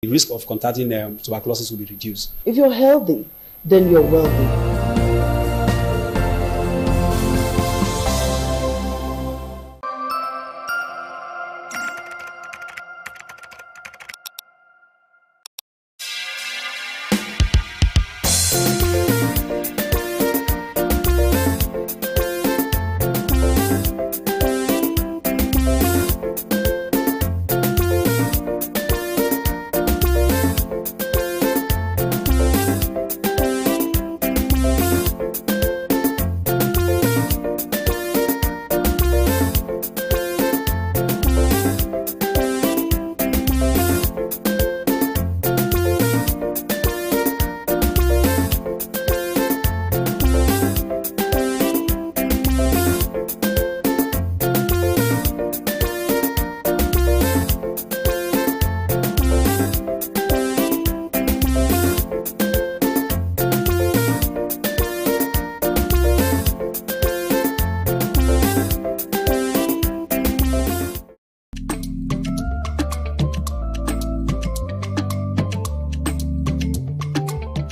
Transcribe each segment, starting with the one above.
the risk of contacting tuberculosis will be reduced. If you're healthy, then you're wealthy.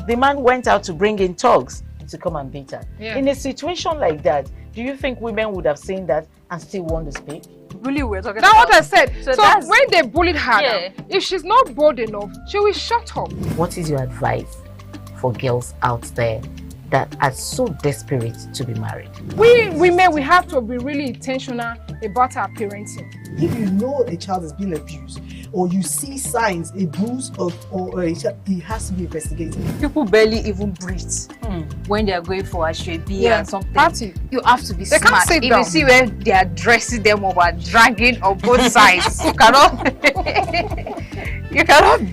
The man went out to bring in thugs to come and beat her. Yeah. In a situation like that, do you think women would have seen that and still want to speak? Really, we're talking about. That's what I said. So when they bullied her, Yeah. if she's not bold enough, she will shut up. What is your advice for girls out there that are so desperate to be married? We women, we have to be really intentional about our parenting. If you know a child is being abused, or you see signs, a bruise or a child, it has to be investigated. People barely even breathe when they are going for a shrebi and something. Party. You have to be They can't smart. sit If down. you see where they are dressing them over, dragging on both sides, you cannot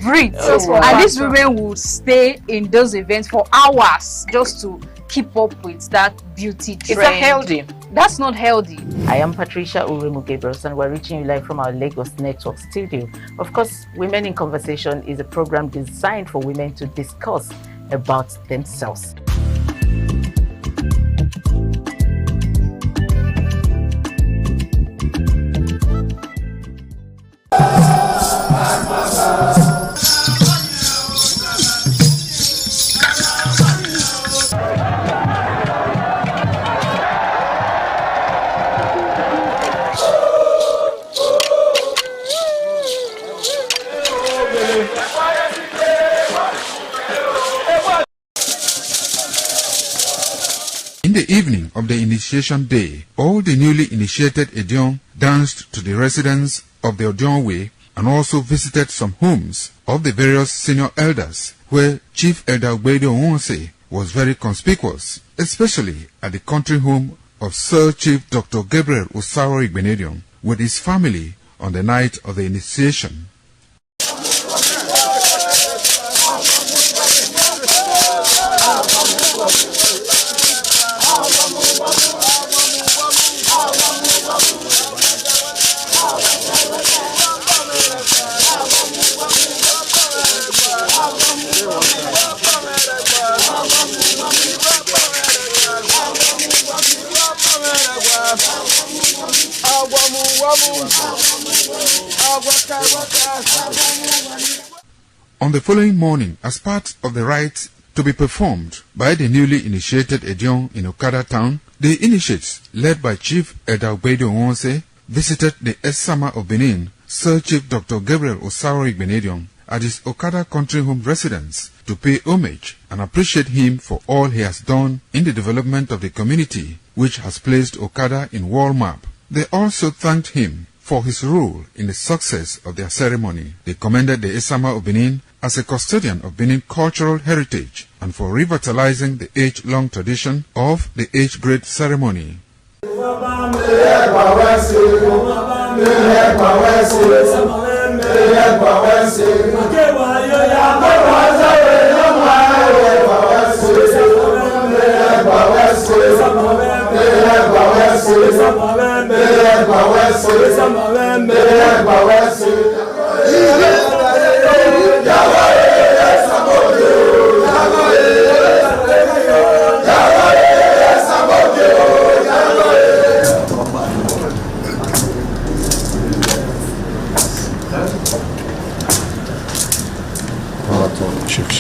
breathe. And these women will stay in those events for hours just to keep up with that beauty trend. Is that healthy? That's not healthy. I am Patricia Uremu Gabriels, and we're reaching you live from our Lagos Network studio. Of course, Women in Conversation is a program designed for women to discuss about themselves. In the evening of the initiation day, all the newly initiated Edion danced to the residents of the Odion Way and also visited some homes of the various senior elders, where Chief Elder Ogbede Onwonse was very conspicuous, especially at the country home of Sir Chief Dr. Gabriel Osaro Igbenedion with his family on the night of the initiation. On the following morning, as part of the rite to be performed by the newly initiated Edion in Okada town, the initiates, led by Chief Elder Ogbede Onwonse, visited the Esama of Benin, Sir Chief Dr. Gabriel Osaro Igbenedion, at his Okada country home residence to pay homage and appreciate him for all he has done in the development of the community, which has placed Okada in world map. They also thanked him for his role in the success of their ceremony. They commended the Esama of Benin as a custodian of Benin cultural heritage and for revitalizing the age-long tradition of the age-grade ceremony. Shift.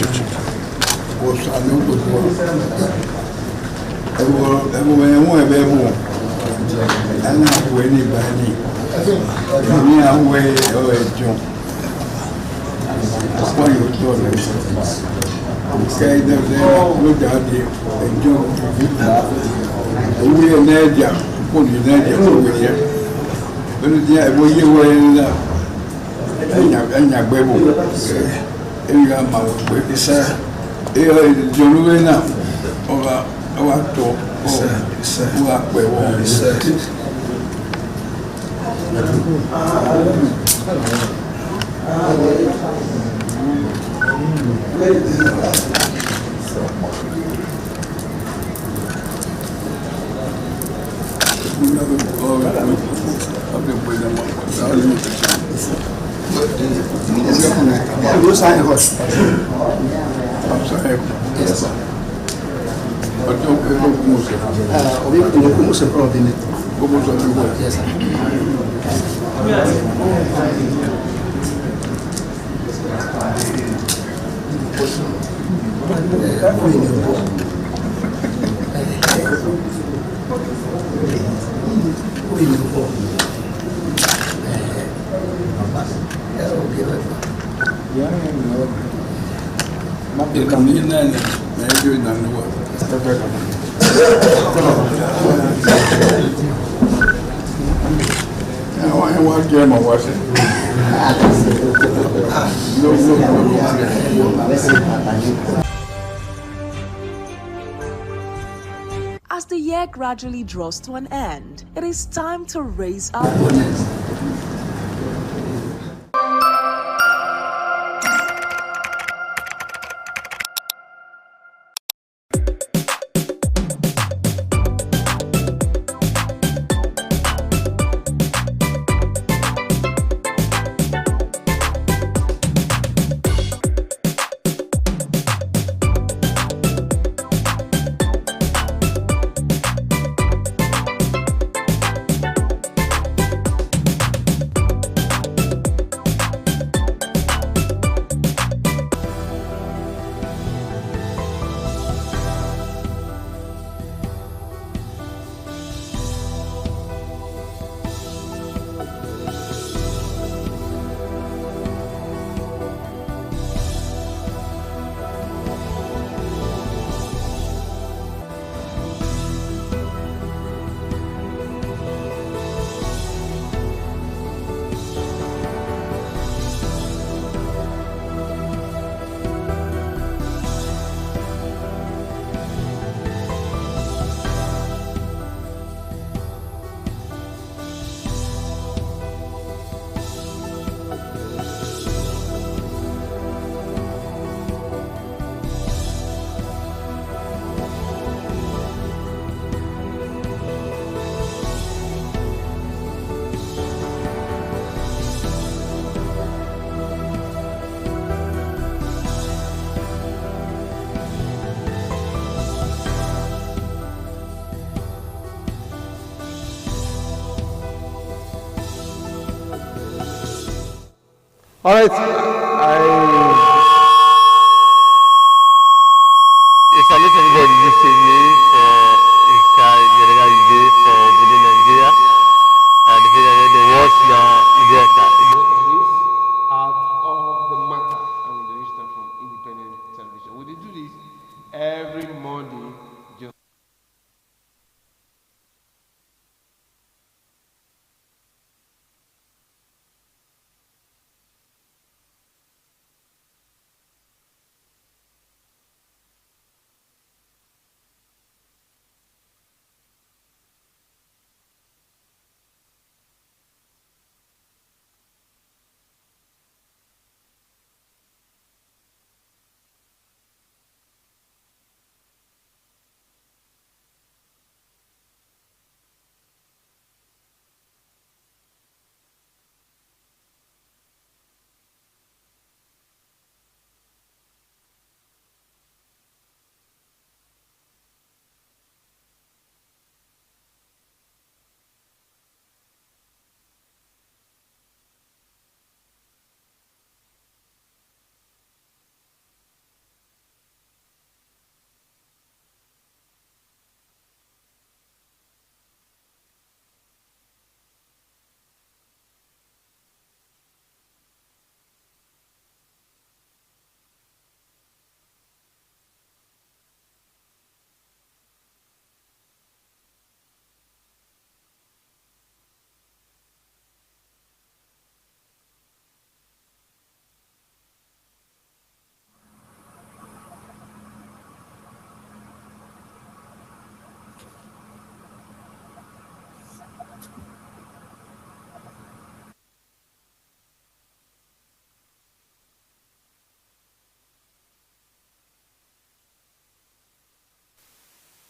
As the year gradually draws to an end, it is time to raise our voice. All right, I salute everybody this evening for Ika General Day for within Nigeria. And the words now out of the matter and with the register from independent television. We do this every Monday. Just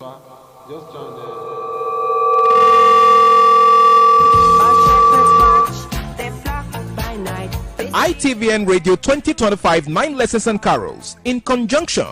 far, just try and ITVN Radio 2025 9 Lessons and Carols in conjunction.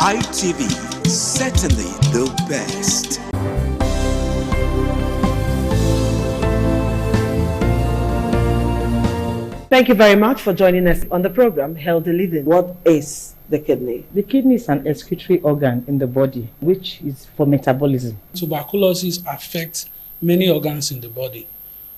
ITV, certainly the best. Thank you very much for joining us on the program Healthy Living. What is the kidney? The kidney is an excretory organ in the body, which is for metabolism. Tuberculosis affects many organs in the body,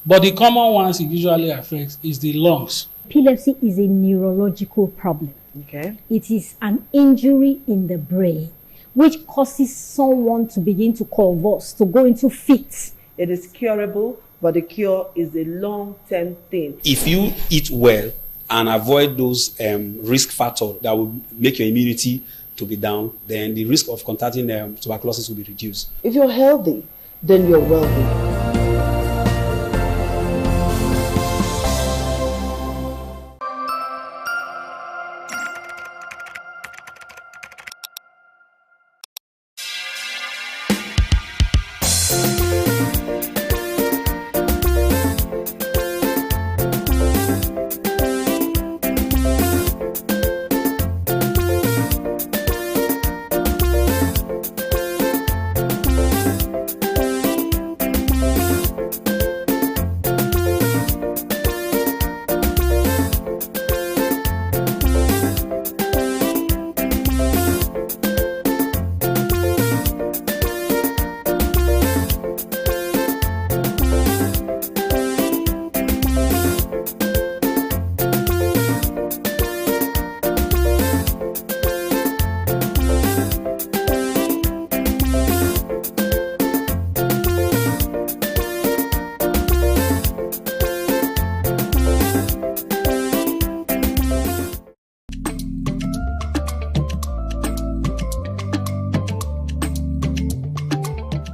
but the common ones it usually affects is the lungs. Epilepsy is a neurological problem. Okay. It is an injury in the brain which causes someone to begin to convulse, to go into fits. It is curable, but the cure is a long-term thing. If you eat well and avoid those risk factors that will make your immunity to be down, then the risk of contacting tuberculosis will be reduced. If you're healthy, then you're wealthy.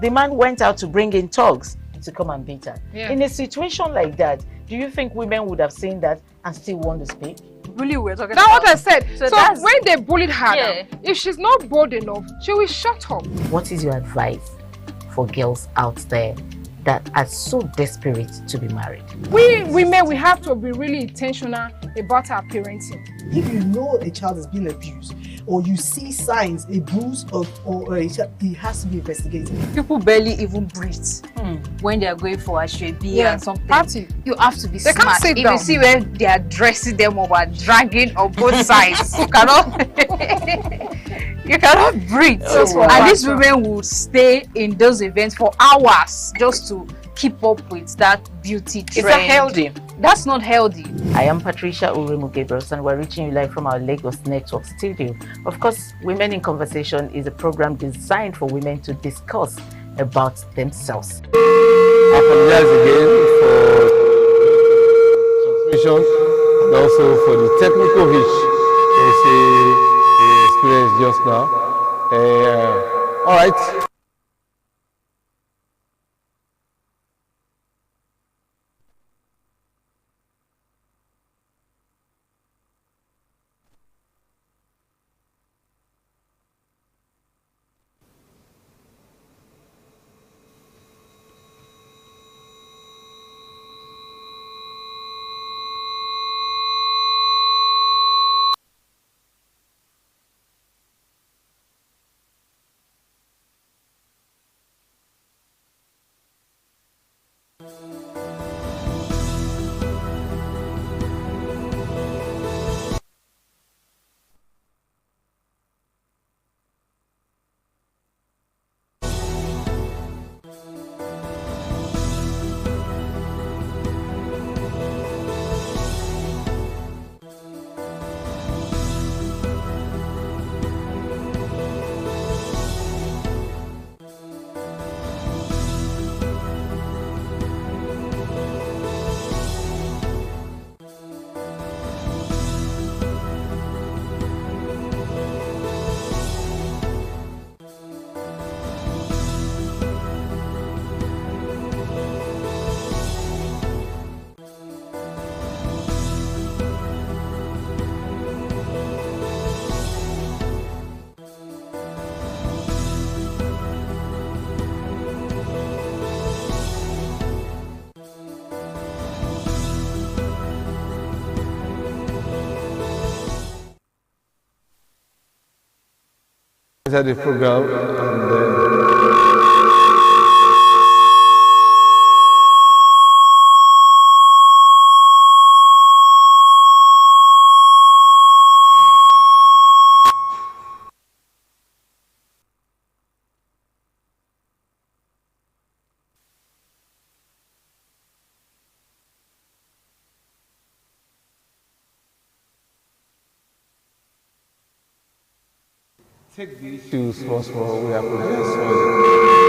The man went out to bring in thugs to come and beat her. Yeah. In a situation like that, do you think women would have seen that and still want to speak? Really, we're talking That's about... what I said. So that's... when they bullied her, Yeah. now, if she's not bold enough, she will shut up. What is your advice for girls out there that are so desperate to be married? We women, we have to be really intentional about our parenting. If you know a child is being abused, or you see signs, a bruise or a child, it has to be investigated. People barely even breathe when they are going for a shrebi and something. Party. You have to be They smart. can't sit If down. you see where they are dressing them or are dragging on both sides, you cannot breathe. And these women will stay in those events for hours just to keep up with that beauty trend. Is that healthy? That's not healthy. I am Patricia Uremu Gabriels, and we're reaching you live from our Lagos Network studio. Of course, Women in Conversation is a program designed for women to discuss about themselves. I apologize again for transmission and also for the technical hitch we experienced just now. All right. Inside the program, and take the issues once more. We apologize for it.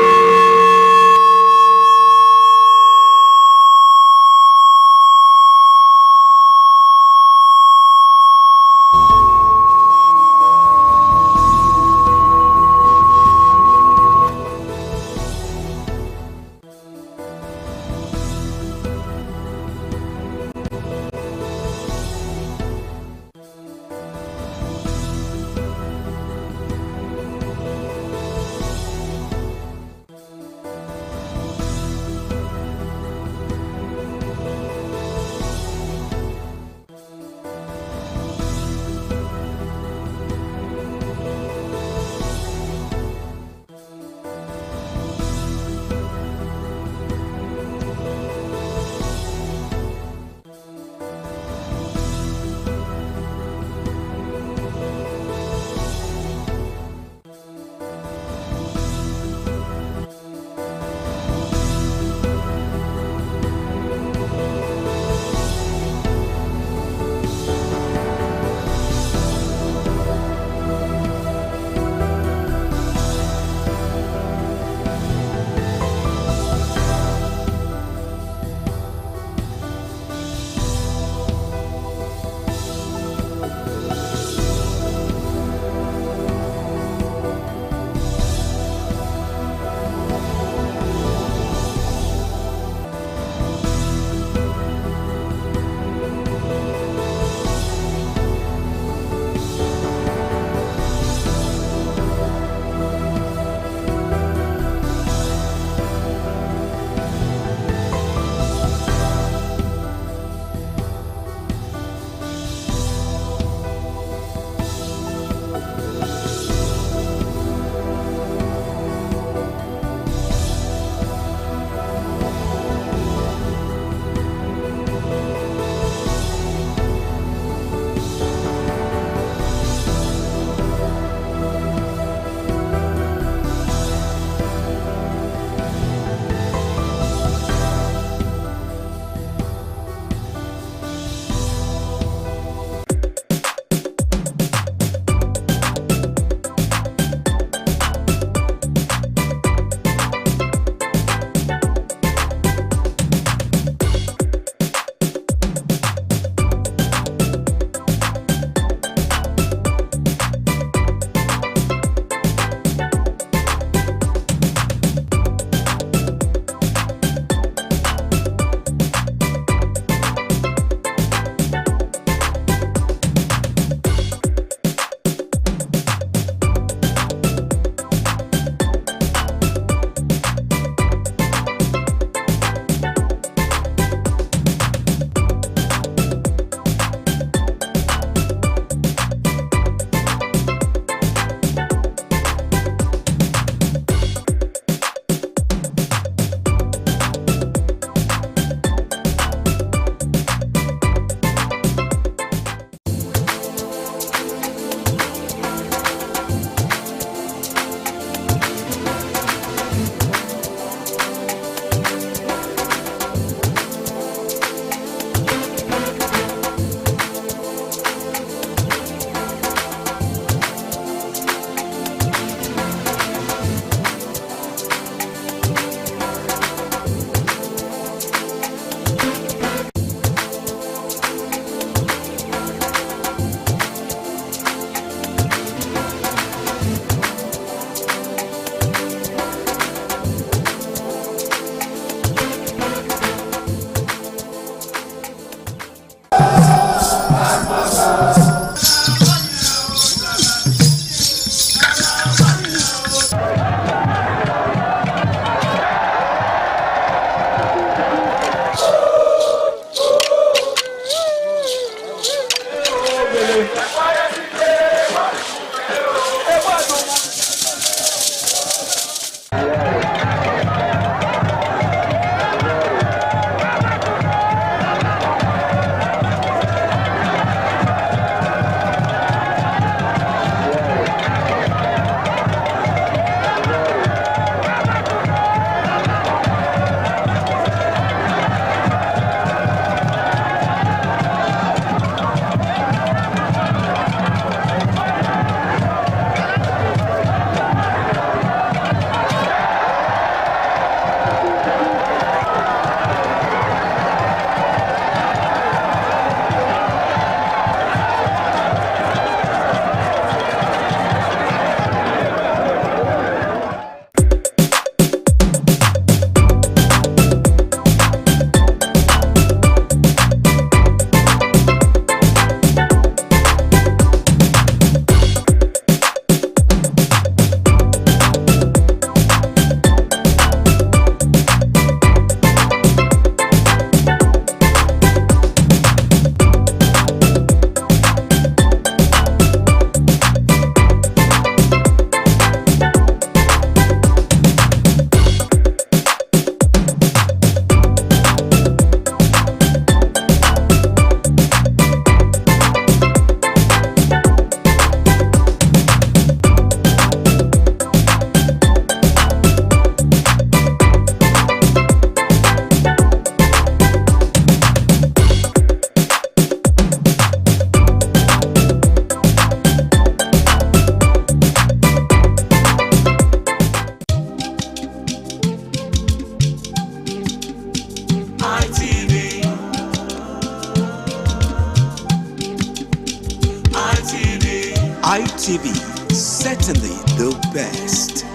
ITV, certainly the best.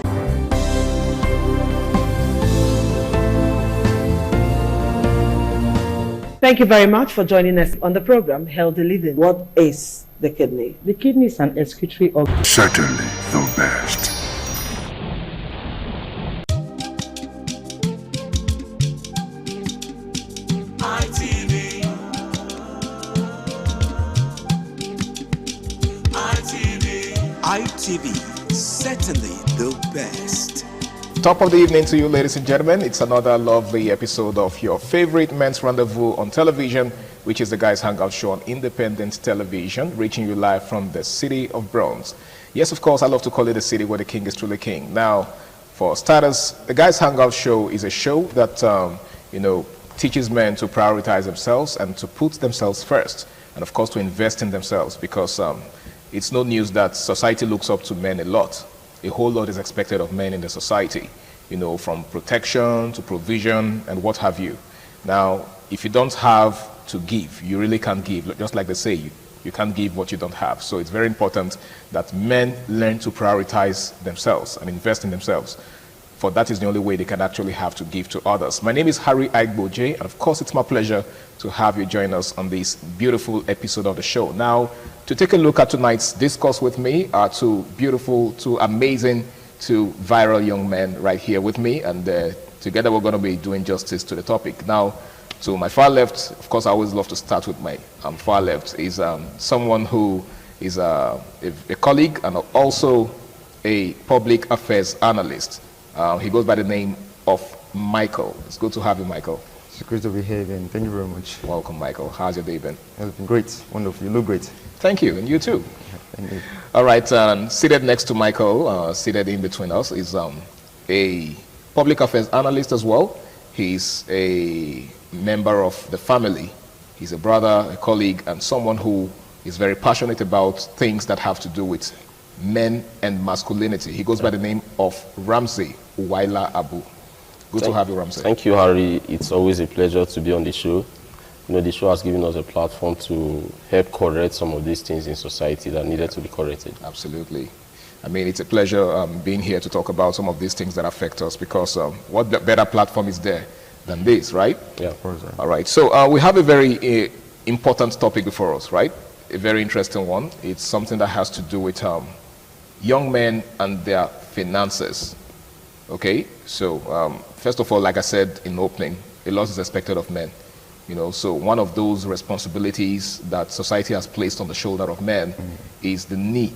Thank you very much for joining us on the program, Healthy Living. What is the kidney? The kidney is an excretory organ. Certainly the best. ITV, certainly the best. Top of the evening to you, ladies and gentlemen. It's another lovely episode of your favorite men's rendezvous on television, which is the Guys Hangout Show on Independent Television, reaching you live from the city of Bronx. Yes, of course, I love to call it a city where the king is truly king. Now, for starters, the Guys Hangout Show is a show that, teaches men to prioritize themselves and to put themselves first, and of course to invest in themselves, because it's no news that society looks up to men a lot. A whole lot is expected of men in the society, from protection to provision and what have you. Now, if you don't have to give, you really can't give. Just like they say, you can't give what you don't have. So it's very important that men learn to prioritize themselves and invest in themselves. For that is the only way they can actually have to give to others. My name is Harry Aigboje, and of course it's my pleasure to have you join us on this beautiful episode of the show. Now, to take a look at tonight's discourse with me are two beautiful, two amazing, two viral young men right here with me, and together we're going to be doing justice to the topic. Now, to my far left, of course I always love to start with my far left, is someone who is a colleague and also a public affairs analyst. He goes by the name of Michael. It's good to have you, Michael. It's great to be here again. Thank you very much. Welcome, Michael. How's your day been? It's been great. Wonderful. You look great. Thank you, and you too. Thank you. All right, seated next to Michael, seated in between us, is a public affairs analyst as well. He's a member of the family. He's a brother, a colleague, and someone who is very passionate about things that have to do with men and masculinity. He goes by the name of Ramsey Uwaila Abu. Good to have you, Ramsey. Thank you, Harry. It's always a pleasure to be on the show. The show has given us a platform to help correct some of these things in society that needed to be corrected. Absolutely. I mean, it's a pleasure being here to talk about some of these things that affect us, because what better platform is there than this, right? Yeah. All right. So we have a very important topic before us, right? A very interesting one. It's something that has to do with young men and their finances. Okay? So first of all, like I said in opening, a lot is expected of men. So one of those responsibilities that society has placed on the shoulder of men is the need,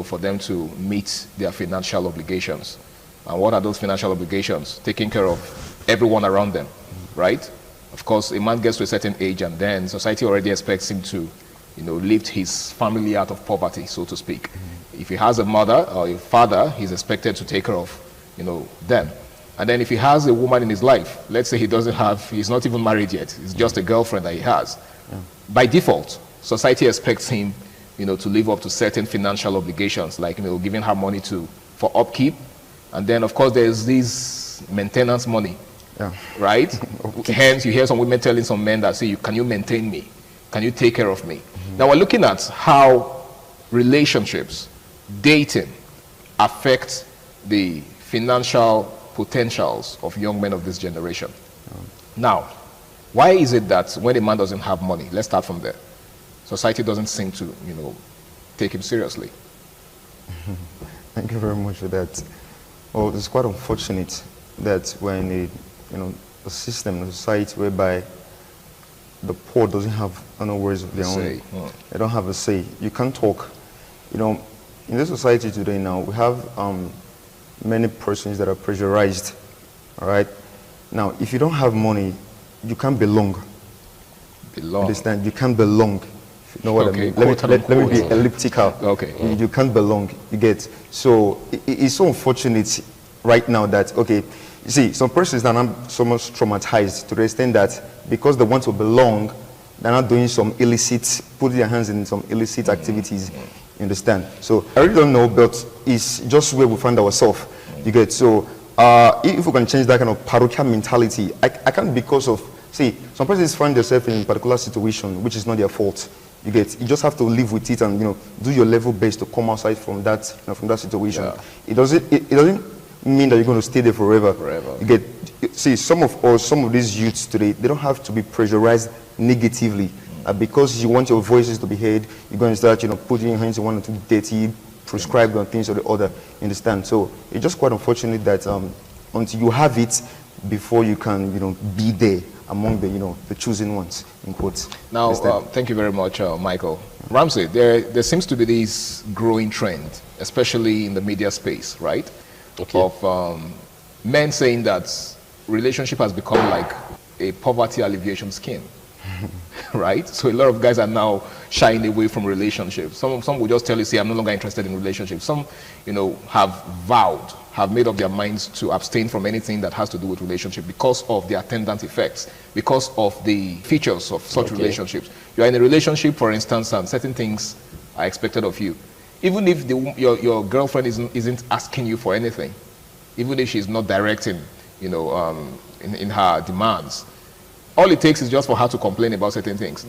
for them to meet their financial obligations. And what are those financial obligations? Taking care of everyone around them, right? Of course, a man gets to a certain age and then society already expects him to, lift his family out of poverty, so to speak. If he has a mother or a father, he's expected to take care of, them. And then if he has a woman in his life, let's say he's not even married yet, it's just a girlfriend that he has. Yeah. By default, society expects him, to live up to certain financial obligations, like, giving her money for upkeep. And then, of course, there's this maintenance money, right? Hence, you hear some women telling some men that say, can you maintain me? Can you take care of me? Now, we're looking at how relationships, dating, affect the financial potentials of young men of this generation. Now, why is it that when a man doesn't have money, let's start from there, society doesn't seem to, take him seriously? Thank you very much for that. Well, it's quite unfortunate that we're in a system, a society whereby the poor doesn't have no words of their own. They don't have a say. You can't talk. In this society today now, we have many persons that are pressurized. All right. Now, if you don't have money, you can't belong. Understand? You can't belong. You know what I mean? Let me be elliptical. Okay. You can't belong. You get. So it's so unfortunate right now that, okay, you see, some persons are not so much traumatized to the extent that because they want to belong, they're not doing some illicit, putting their hands in some illicit activities. You understand? So I really don't know, but it's just where we find ourselves. You get. So if we can change that kind of parochial mentality, I can't, because of, see, some persons find themselves in a particular situation which is not their fault. You just have to live with it and do your level best to come outside from that situation. Yeah. It doesn't mean that you're going to stay there forever. You see, some of these youths today, they don't have to be pressurized negatively. Because you want your voices to be heard, you're going to start putting your hands in one or two dirty, prescribed on things or the other. You understand? So it's just quite unfortunate that until you have it, before you can be there among the chosen ones, in quotes. Now, thank you very much, Michael. Ramsey, there seems to be this growing trend, especially in the media space, right? Okay. Of men saying that relationship has become like a poverty alleviation scheme, right? So a lot of guys are now shying away from relationships. Some will just tell you, say, I'm no longer interested in relationships. Some, have made up their minds to abstain from anything that has to do with relationship because of the attendant effects, because of the features of such relationships. You are in a relationship, for instance, and certain things are expected of you. Even if your girlfriend isn't asking you for anything, even if she's not directing, in her demands, all it takes is just for her to complain about certain things.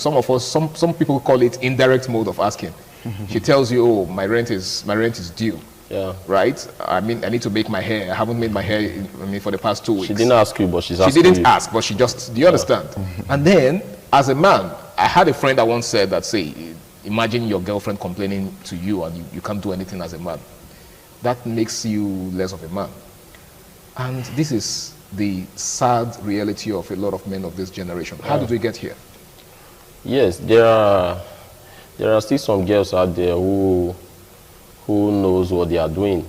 Some people call it indirect mode of asking. She tells you, "Oh, my rent is due." Yeah. Right? I need to make my hair. I haven't made my hair for the past 2 weeks. She didn't ask you, but she's asking you. She didn't ask, but she just, do you understand? And then, as a man, I had a friend that once said that, say, imagine your girlfriend complaining to you and you can't do anything as a man. That makes you less of a man. And this is the sad reality of a lot of men of this generation. How did we get here? Yes, there are still some girls out there who knows what they are doing.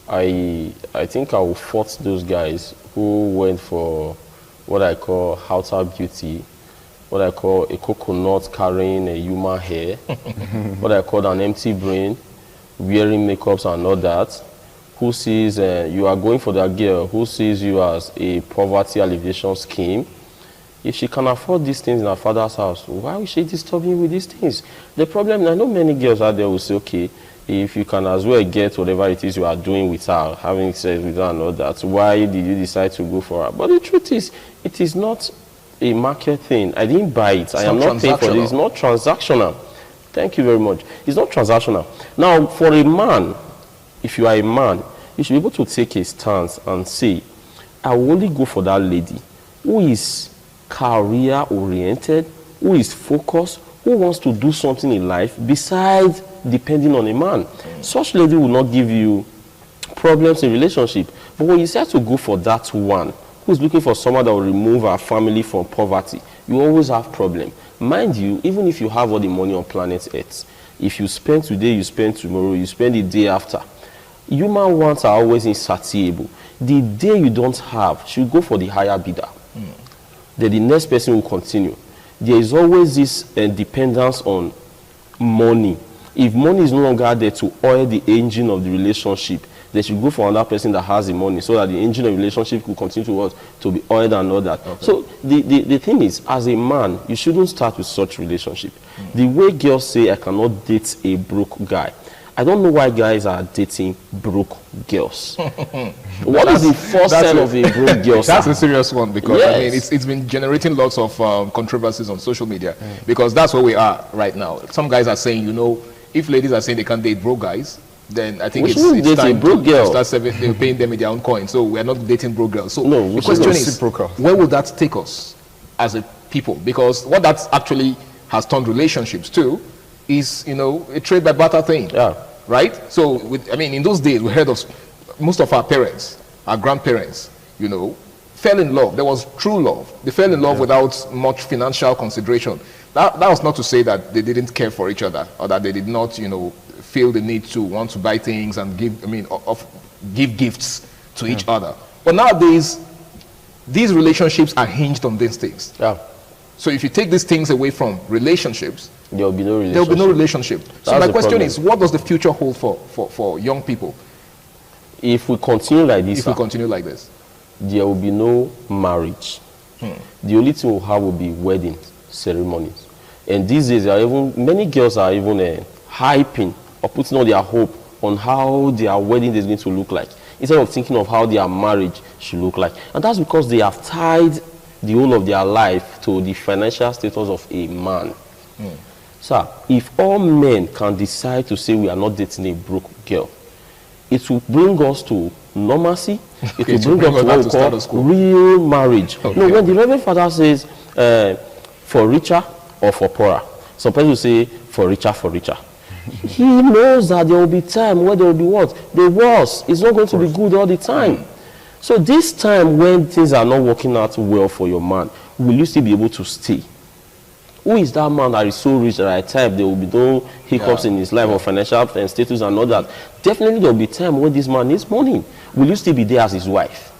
I think I will fault those guys who went for what I call outer beauty, what I call a coconut carrying a human hair, what I call an empty brain, wearing makeups and all that, who sees you are going for that girl, who sees you as a poverty alleviation scheme. If she can afford these things in her father's house, why would she disturb you with these things? The problem, I know many girls out there will say, okay, if you can as well get whatever it is you are doing with her, having sex with her and all that, why did you decide to go for her? But the truth is, it is not a market thing. I didn't buy it. I am not paying for it. It's not transactional. Thank you very much. It's not transactional. Now, for a man, if you are a man, you should be able to take a stance and say, I will only go for that lady who is career-oriented, who is focused, who wants to do something in life besides depending on a man. Such lady will not give you problems in relationship. But when you decide to go for that one, who is looking for someone that will remove our family from poverty, you always have problem. Mind you, even if you have all the money on planet Earth, if you spend today, you spend tomorrow, you spend the day after. Human wants are always insatiable. The day you don't have, should go for the higher bidder. Then the next person will continue. There is always this dependence on money. If money is no longer there to oil the engine of the relationship, they should go for another person that has the money so that the engine of the relationship will continue to be oiled and all that. Okay. So the thing is, as a man, you shouldn't start with such relationship. The way girls say, I cannot date a broke guy. I don't know why guys are dating broke girls. What is the first sign of a broke girl? That's a serious one because it's been generating lots of controversies on social media because that's where we are right now. Some guys are saying, if ladies are saying they can't date broke guys, then I think it's time to start paying them in their own coin. So we're not dating broke girls. So the question is, where will that take us as a people? Because what that actually has turned relationships to is, a trade by barter thing. Yeah. Right? So, in those days, we heard of most of our parents, our grandparents, fell in love. There was true love. They fell in love without much financial consideration. That was not to say that they didn't care for each other or that they did not, feel the need to want to buy things and give gifts to each other. But nowadays, these relationships are hinged on these things. Yeah. So if you take these things away from relationships, there will be no relationship. There will be no relationship. So my question is, what does the future hold for young people? If we continue like this, there will be no marriage. The only thing we'll have will be wedding ceremonies. And these days, many girls are even hyping or putting all their hope on how their wedding is going to look like, instead of thinking of how their marriage should look like. And that's because they have tied the whole of their life to the financial status of a man. Sir, if all men can decide to say we are not dating a broke girl, it will bring us to normalcy. It will bring us to what we call real marriage. Okay. No, when the Reverend Father says for richer or for poorer, some people say for richer, he knows that there will be time where there will be what? The worst. It's not going to be good all the time. So this time when things are not working out well for your man, will you still be able to stay? Who is that man that is so rich that at time there will be no hiccups in his life or financial status and all that? Definitely there will be time when this man needs money. Will you still be there as his wife?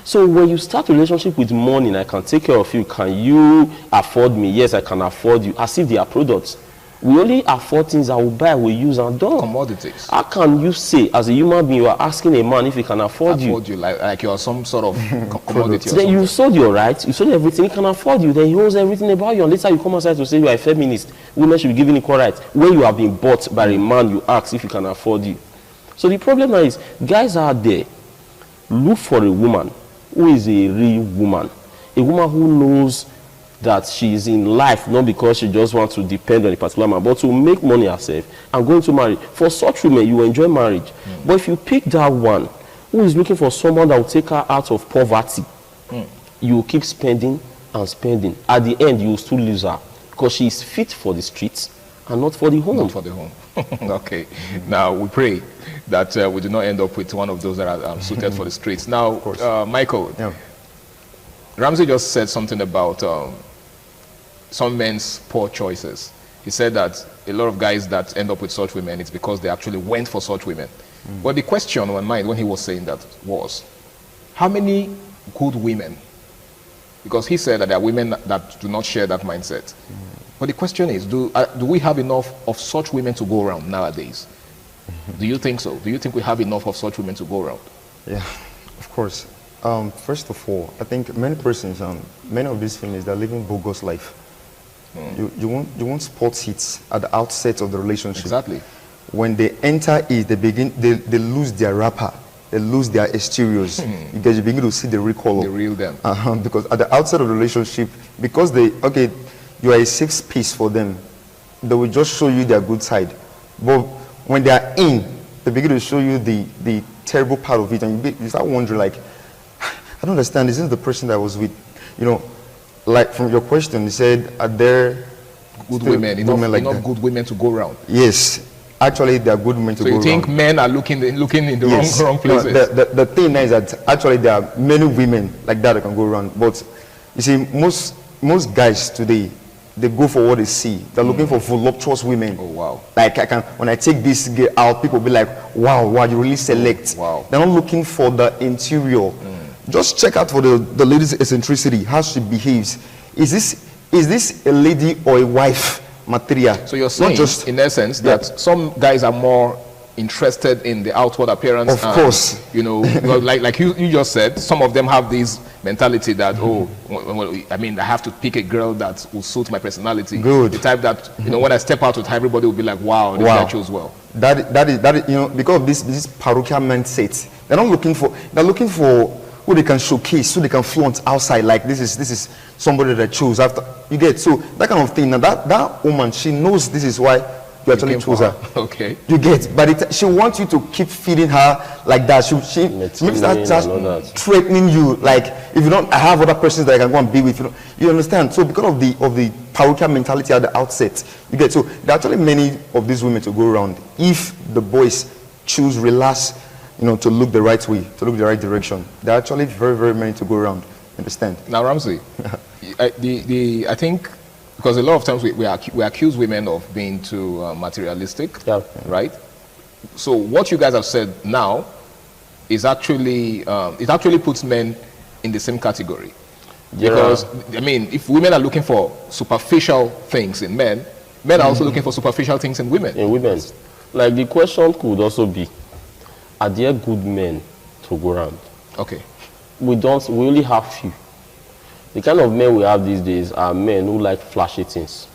So when you start a relationship with money, I can take care of you. Can you afford me? Yes, I can afford you. As if they are products. We only afford things that we buy, we use and done. Commodities. How can you say, as a human being, you are asking a man if he can afford you? Like you are some sort of commodity. Then you sold your rights, you sold everything, he can afford you. Then he owns everything about you. And later you come outside to say you are a feminist. Women should be given equal rights. When you have been bought by a man, you ask if he can afford you. So the problem now is, guys out there, look for a woman who is a real woman. A woman who knows that she is in life, not because she just wants to depend on a particular man, but to make money herself and going to marry. For such women, you enjoy marriage. But if you pick that one who is looking for someone that will take her out of poverty, you will keep spending and spending. At the end, you will still lose her because she is fit for the streets and not for the home. Not for the home. Okay. Now, we pray that we do not end up with one of those that are suited for the streets. Now, Michael, Ramsey just said something about some men's poor choices. He said that a lot of guys that end up with such women, it's because they actually went for such women. But the question on my mind when he was saying that was, how many good women? Because he said that there are women that do not share that mindset. But the question is, do we have enough of such women to go around nowadays? Do you think so? Do you think we have enough of such women to go around? Yeah, of course. First of all, I think many persons, many of these females, they're living bogus life. You want sports hits at the outset of the relationship. Exactly. When they enter it, they lose their wrapper, they lose their exteriors. Because you begin to see the real color. The real them. Because at the outset of the relationship, because you are a safe piece for them, they will just show you their good side. But when they are in, they begin to show you the terrible part of it, and you start wondering, like, I don't understand, is this the person that I was with? You know, like from your question, you said, are there good women, enough good women to go around? Yes, actually there are good women to go around. So you think men are looking in the wrong places? No, the thing is that actually there are many women like that can go around. But you see, most guys today, they go for what they see. They're looking for voluptuous women. Oh wow! Like when I take this girl out, people be like, wow, you really select. Wow. They're not looking for the interior. Just check out for the lady's eccentricity, how she behaves. Is this a lady or a wife material? So you're saying, in essence, that some guys are more interested in the outward appearance. Of course. You know, like you just said, some of them have this mentality that, I have to pick a girl that will suit my personality. Good. The type that, when I step out with her, everybody will be like, wow, this guy chose well. That is, because of this parochial mindset, they're looking for who they can showcase, who they can flaunt outside, like this is somebody that chose after. You get, so that kind of thing. Now that woman, she knows this is why you actually chose her. Okay. You get, but she wants you to keep feeding her like that. She maybe start threatening you, like, if you don't, I have other persons that I can go and be with. You understand? So because of the parochial mentality at the outset, you get, so there are actually many of these women to go around if the boys choose relax, to look the right way, to look the right direction. There are actually very, very many to go around. Understand? Now, Ramsey, I think, because a lot of times we accuse women of being too materialistic, right? So what you guys have said now is actually, it actually puts men in the same category. Because, if women are looking for superficial things in men are also looking for superficial things in women. Like the question could also be, are there good men to go around? Okay. We only have few. The kind of men we have these days are men who like flashy things.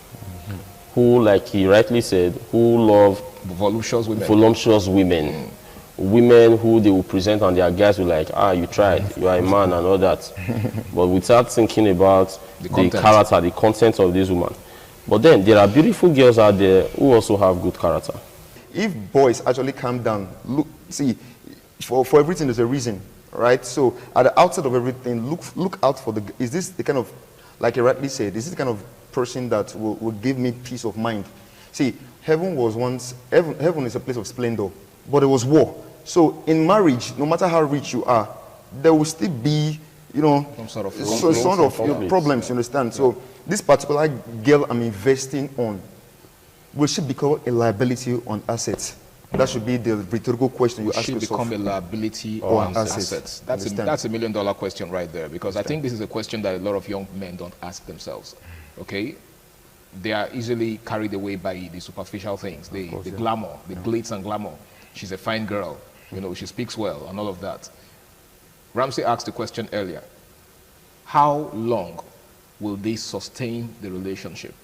Who, like he rightly said, who love voluptuous women. Women who they will present and their guys will like, you tried, you are a man and all that. But without thinking about the character, the content of this woman. But then there are beautiful girls out there who also have good character. If boys actually calm down, look, see, for everything there's a reason, right? So at the outset of everything, look out for is this the kind of, like you rightly said, is this the kind of person that will give me peace of mind? See, heaven is a place of splendor, but there was war. So in marriage, no matter how rich you are, there will still be, some sort of problems, you understand? So this particular girl I'm investing on, will she become a liability on assets? That should be the rhetorical question you ask yourself. Should become a liability on assets. That's $1 million question right there, because I think this is a question that a lot of young men don't ask themselves. Okay, they are easily carried away by the superficial things, the glamour, the glitz and glamour. She's a fine girl, she speaks well and all of that. Ramsey asked the question earlier, how long will they sustain the relationship?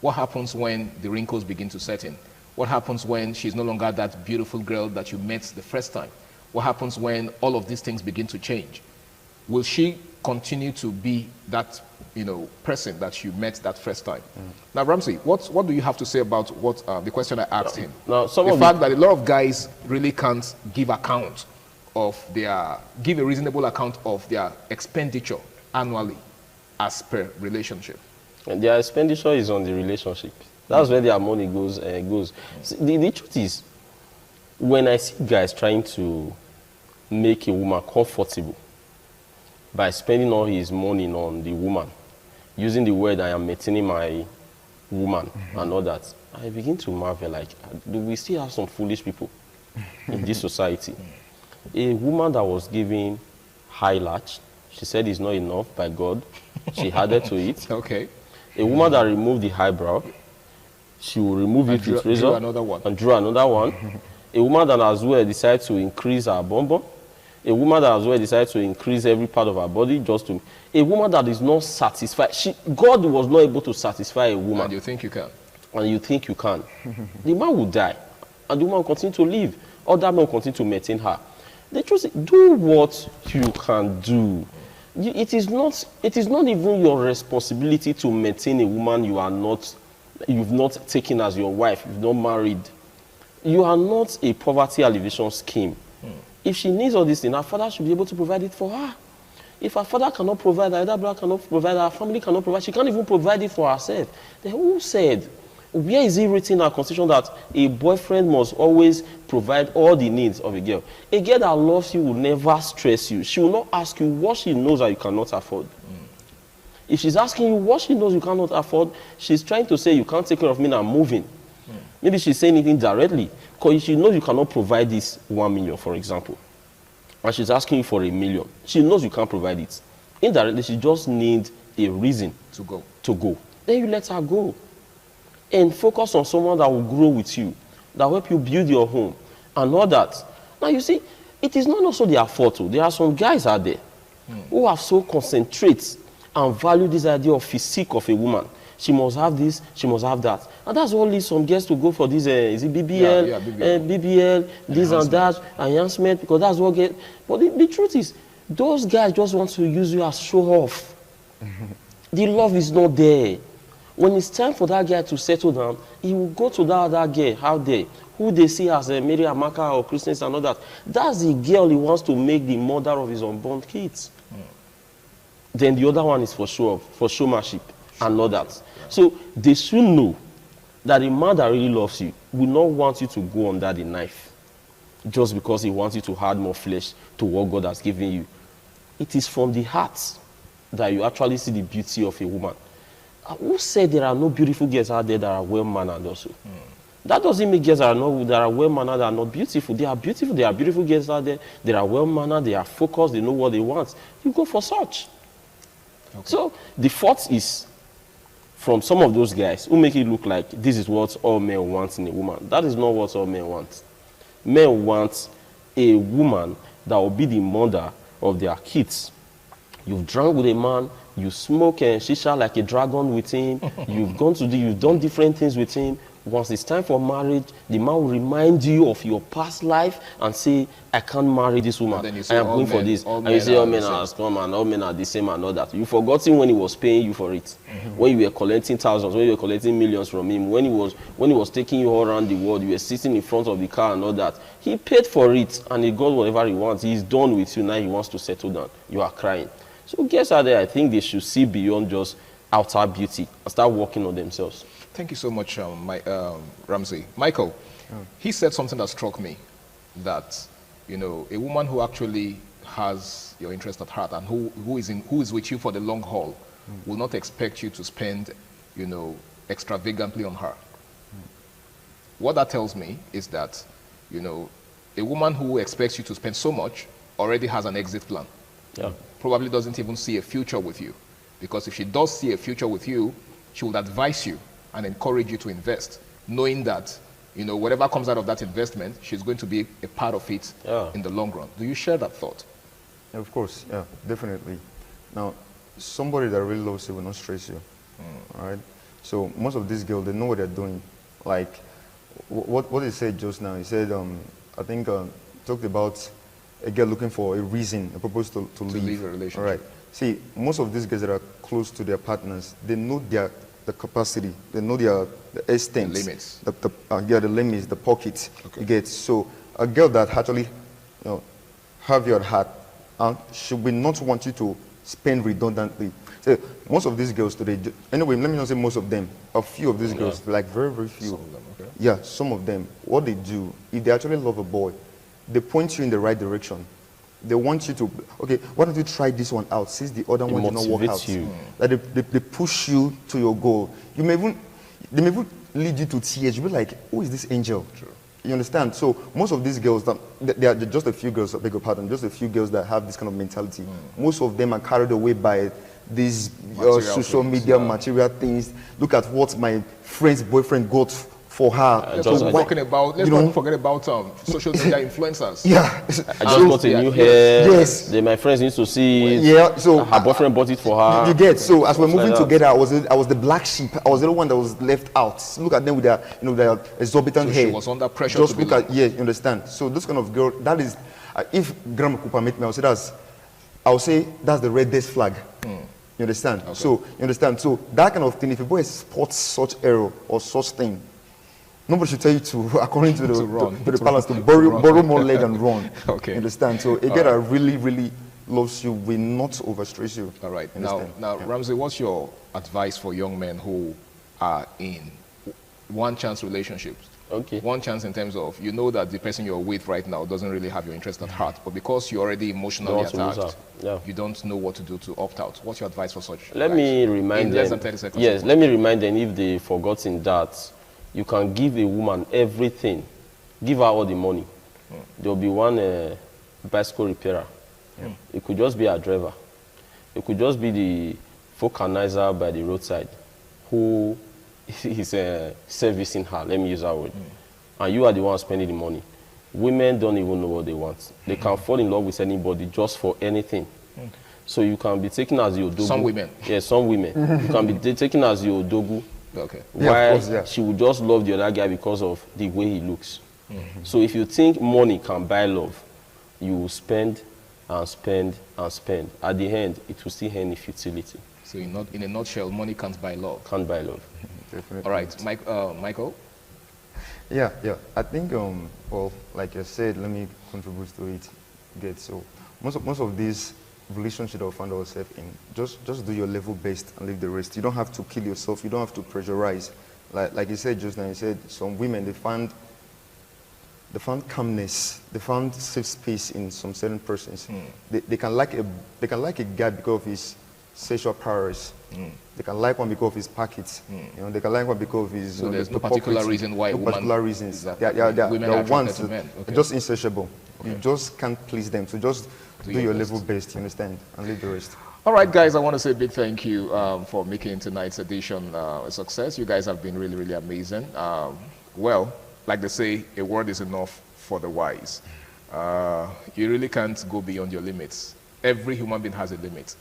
What happens when the wrinkles begin to set in? What happens when she's no longer that beautiful girl that you met the first time? What happens when all of these things begin to change? Will she continue to be that person that you met that first time? Now, Ramsey, what do you have to say about what the question I asked him? Now, the fact that a lot of guys really can't give a reasonable account of their expenditure annually as per relationship. And their expenditure is on the relationship. That's where their money goes. See, the truth is, when I see guys trying to make a woman comfortable by spending all his money on the woman, using the word I am maintaining my woman and all that, I begin to marvel, like, do we still have some foolish people in this society? A woman that was giving high latch, she said it's not enough by God, she added to it. Okay. A woman that removed the eyebrow, she will remove it with razor and draw another one. A woman that as well decided to increase her bum bum. A woman that as well decided to increase every part of her body just to... A woman that is not satisfied. God was not able to satisfy a woman. And you think you can. And you think you can. The man will die. And the woman will continue to live. Other men will continue to maintain her. The truth is, do what you can do. It is not even your responsibility to maintain a woman you've not taken as your wife, you've not married. You are not a poverty alleviation scheme. If she needs all this thing, her father should be able to provide it for her. If her father cannot provide, her other brother cannot provide, her family cannot provide, she can't even provide it for herself. Then who said, where is it written in our constitution that a boyfriend must always provide all the needs of a girl? A girl that loves you will never stress you. She will not ask you what she knows that you cannot afford. If she's asking you what she knows you cannot afford, she's trying to say you can't take care of me and I'm moving. Maybe she's saying anything directly. Because she knows you cannot provide this 1 million, for example. And she's asking you for $1 million. She knows you can't provide it. Indirectly, she just needs a reason to go. Then you let her go. And focus on someone that will grow with you, that will help you build your home, and all that. Now, you see, it is not also their fault. There are some guys out there who have so concentrate and value this idea of physique of a woman. She must have this, she must have that. And that's what leads some girls to go for this, is it BBL, BBL, this and that, enhancement, because that's what gets... But the truth is, those guys just want to use you as show off. The love is not there. When it's time for that guy to settle down, he will go to that other girl out there, who they see as Mary Amaka or Christians and all that. That's the girl he wants to make the mother of his unborn kids. Then the other one is for show off, for showmanship and all that. So they should know that a man that really loves you will not want you to go under the knife just because he wants you to add more flesh to what God has given you. It is from the heart that you actually see the beauty of a woman. Who said there are no beautiful girls out there that are well-mannered also? That doesn't mean girls that are well-mannered are not beautiful. They are beautiful. There are beautiful girls out there. They are well-mannered. They are focused. They know what they want. You go for such. Okay. So the fault is from some of those guys who make it look like this is what all men want in a woman. That is not what all men want. Men want a woman that will be the mother of their kids. You've drunk with a man, you smoke and shisha like a dragon with him, you've done different things with him. once it's time for marriage, the man will remind you of your past life and say, I can't marry this woman. And then you I say, am all going for men- this. all And you men say, are all the men same. are scum and all men are the same and all that. You've forgotten when he was paying you for it. When you were collecting thousands, when you were collecting millions from him, when he was taking you all around the world, you were sitting in front of the car and all that. He paid for it and he got whatever he wants. He's done with you. Now he wants to settle down. You are crying. So girls out there, I think they should see beyond just outer beauty and start working on themselves. Thank you so much, Ramsey. Michael, he said something that struck me, that, you know, a woman who actually has your interest at heart and who is with you for the long haul will not expect you to spend, you know, extravagantly on her. What that tells me is that, you know, a woman who expects you to spend so much already has an exit plan. Yeah. Probably doesn't even see a future with you. Because if she does see a future with you, she would advise you and encourage you to invest, knowing that, you know, whatever comes out of that investment, she's going to be a part of it in the long run. Do you share that thought? Yeah, of course, yeah, definitely. Now, somebody that really loves you will not stress you, all right? So most of these girls, they know what they're doing. Like, what he said just now, he said, I think, talked about a girl looking for a reason, a purpose to leave a relationship. All right. See, most of these guys that are close to their partners, they know the capacity, they know the extent, The limits. The limits, the pockets. You get. So a girl that actually, you know, have your heart, and she will not want you to spend redundantly. So most of these girls today, anyway, let me not say most of them, a few of these girls, like very, very few. Some of them, okay. Yeah, some of them. What they do, if they actually love a boy, they point you in the right direction. They want you to, okay, why don't you try this one out since the other one did not work out? You. Like they push you to your goal. They may even lead you to tears. You'll be like, who is this angel? True. You understand? So most of these girls, there are just a few girls, I beg your pardon, just a few girls that have this kind of mentality. Most of them are carried away by these social media material things. Look at what my friend's boyfriend got for her. Let's not forget about social media influencers. Yeah. I just got a new hair. Yes. My friends need to see it. Yeah. So her boyfriend bought it for her. You get. So as we're moving like together, I was the black sheep. I was the one that was left out. Look at them with their, you know, their exorbitant hair. She was under pressure. Just to look at, yeah, you understand. So this kind of girl, that is, if Grandma Cooper met me, I would say that's the reddest flag. You understand? Okay. So you understand. So that kind of thing, if a boy spots such error or such thing, nobody should tell you to, according to the palace, to borrow more leg and run. Okay. You understand? So a girl that really, really loves you will not overstress you. All right. Now, yeah. Ramsey, what's your advice for young men who are in one-chance relationships? Okay. One chance in terms of, you know that the person you're with right now doesn't really have your interest at heart, but because you're already emotionally attached, you don't know what to do to opt out. What's your advice for such Let guys? me remind in them. Less than 30 seconds. Yes, let me remind them, if they've forgotten that you can give a woman everything. Give her all the money. There'll be one bicycle repairer. It could just be a driver. It could just be the vulcanizer by the roadside who is servicing her. Let me use that word. And you are the one spending the money. Women don't even know what they want. They can fall in love with anybody just for anything. So you can be taken as your dogu. Some women. Yes, some women. You can be taken as your dogu. Okay. While she would just love the other guy because of the way he looks. So if you think money can buy love, you will spend and spend and spend. At the end, it will still end in futility. So in a nutshell, money can't buy love. Can't buy love. Definitely. All right, Michael? Yeah. I think, well, like I said, let me contribute to it. Get so most of these relationships that we find ourselves in, just do your level best and leave the rest. You don't have to kill yourself. You don't have to pressurize. Like you said just now, you said some women, they found calmness, they found safe space in some certain persons. They can like a guy because of his sexual prowess. They can like one because of his pockets. You know, they can like one because of his. So there's no particular reason why. No particular reasons. Exactly. Women are ones to men. Okay. just insatiable. Okay. You just can't please them. So just do your level best. You understand, and leave the rest. All right, guys, I want to say a big thank you for making tonight's edition a success. You guys have been really, really amazing. Well, like they say, a word is enough for the wise. You really can't go beyond your limits. Every human being has a limit,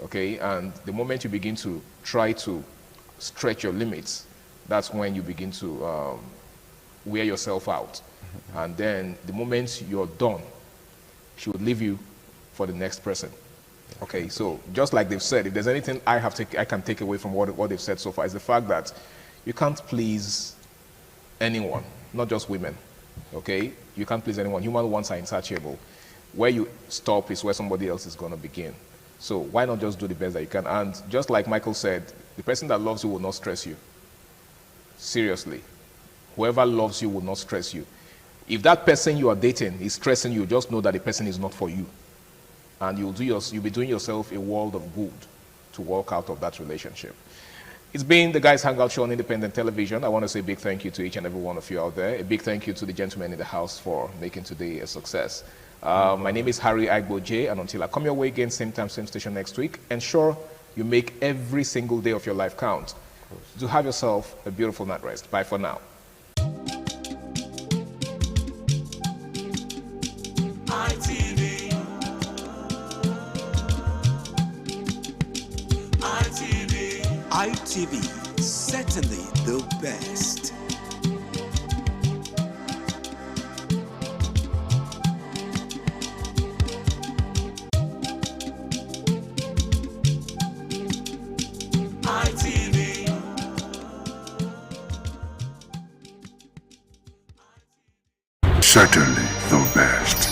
okay? And the moment you begin to try to stretch your limits, that's when you begin to wear yourself out. And then the moment you're done, she would leave you for the next person. Okay, so just like they've said, if there's anything I can take away from what they've said so far, is the fact that you can't please anyone, not just women. Okay, you can't please anyone. Human wants are insatiable. Where you stop is where somebody else is going to begin. So why not just do the best that you can? And just like Michael said, the person that loves you will not stress you. Seriously, whoever loves you will not stress you. If that person you are dating is stressing you, just know that the person is not for you. And you'll be doing yourself a world of good to walk out of that relationship. It's been the Guys Hangout Show on Independent Television. I want to say a big thank you to each and every one of you out there. A big thank you to the gentlemen in the house for making today a success. My name is Harry Agbo J, and until I come your way again, same time, same station next week, ensure you make every single day of your life count. Do have yourself a beautiful night rest. Bye for now. ITV, certainly the best. ITV. Certainly the best.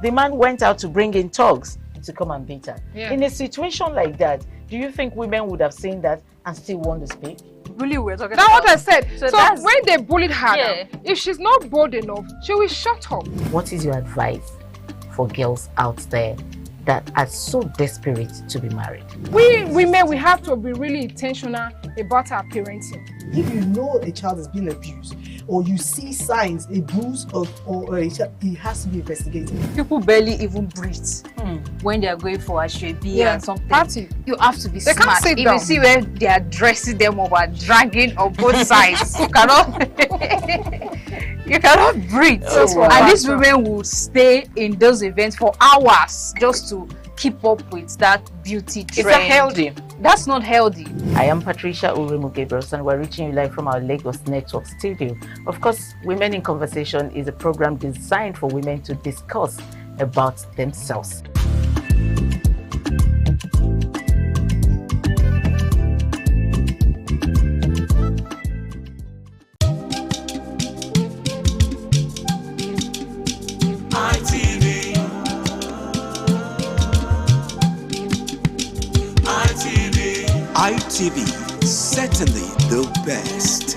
The man went out to bring in thugs to come and beat her. Yeah. In a situation like that, do you think women would have seen that and still want to speak? Really, we're talking That's about... what I said. So that's... when they bullied her, now, if she's not bold enough, she will shut up. What is your advice for girls out there that are so desperate to be married? We women, we have to be really intentional about our parenting. If you know a child is being abused, or you see signs, a bruise or a child, it has to be investigated. People barely even breathe when they are going for a shrebi and something. Party. You have to be They smart. can't sit If down. you see where they are dressing them up and dragging on both sides, you cannot breathe. And these women will stay in those events for hours just to keep up with that beauty trend. Is that healthy? That's not healthy. I am Patricia Uremu Gabriels, and we're reaching you live from our Lagos Network studio. Of course, Women in Conversation is a program designed for women to discuss about themselves. ITV, certainly the best.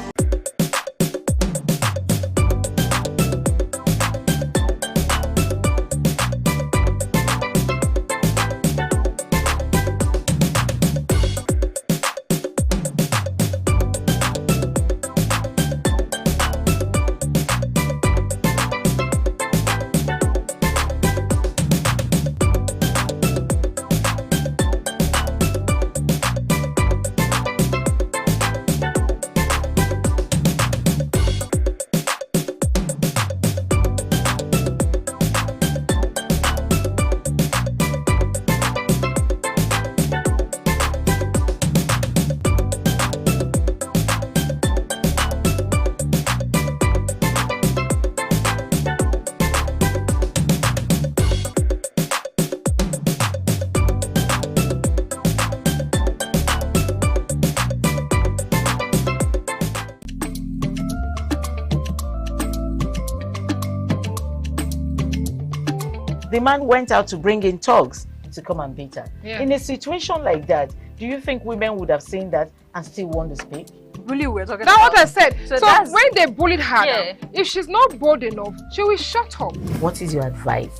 the man went out to bring in thugs to come and beat her. Yeah. In a situation like that, do you think women would have seen that and still want to speak? Really, we're talking That's about what I said. So that's- when they bullied her, Yeah. now, if she's not bold enough, she will shut up. What is your advice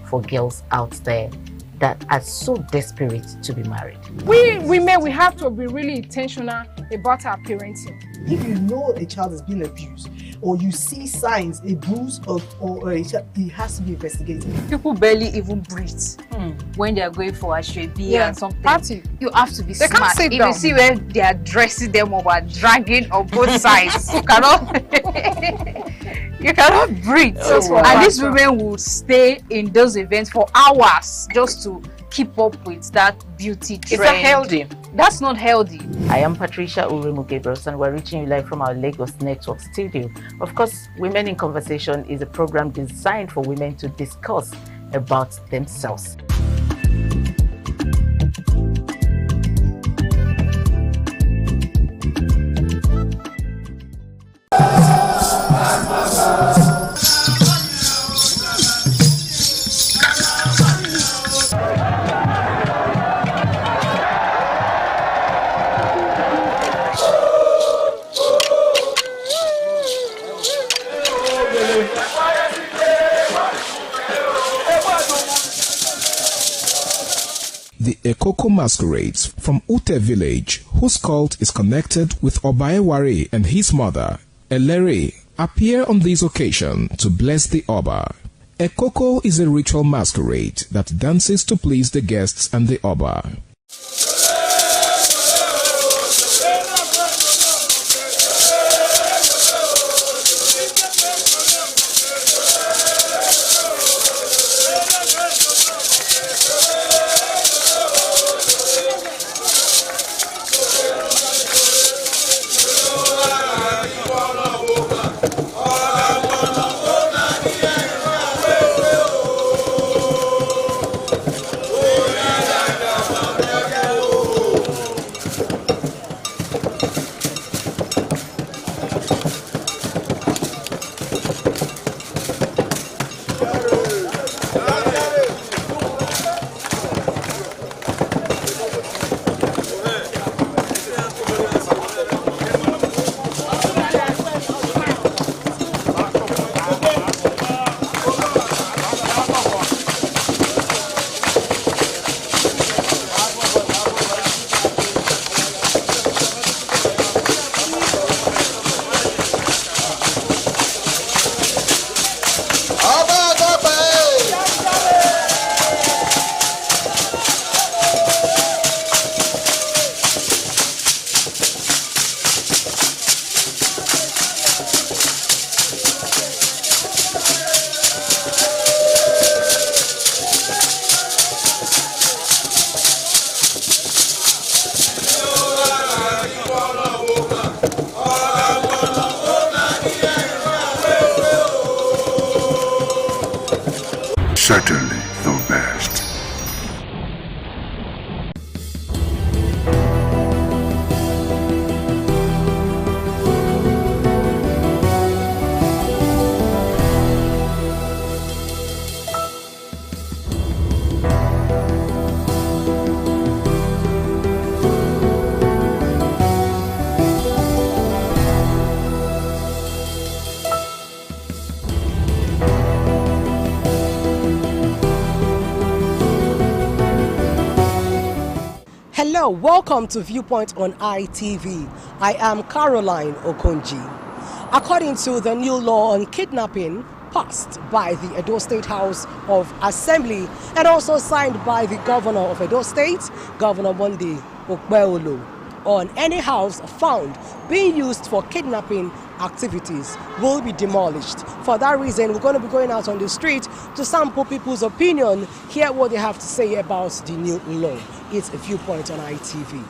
for girls out there that are so desperate to be married? We women, we have to be really intentional about our parenting. If you know a child is being abused, or you see signs, a bruise or a child, it has to be investigated. People barely even breathe when they are going for a shrebi and something. Party. You have to be They can't smart. sit If down. you see where they are dressing them or are dragging on both sides, you cannot you cannot breathe. And these women would stay in those events for hours just to keep up with that beauty trend. Is that healthy? That's not healthy. I am Patricia Uremu Gabriels, and we're reaching you live from our Lagos Network studio. Of course, Women in Conversation is a program designed for women to discuss about themselves. The Ekoko masquerades from Ute village, whose cult is connected with Obaeware and his mother, Elere, appear on this occasion to bless the Oba. Ekoko is a ritual masquerade that dances to please the guests and the Oba. Certainly the best. Hello, welcome to Viewpoint on ITV. I am Caroline Okonji. According to the new law on kidnapping passed by the Edo State House of Assembly and also signed by the Governor of Edo State, Governor Monday Okpeolo, on any house found being used for kidnapping activities will be demolished. For that reason, we're going to be going out on the street to sample people's opinion, hear what they have to say about the new law. It's a Viewpoint on ITV.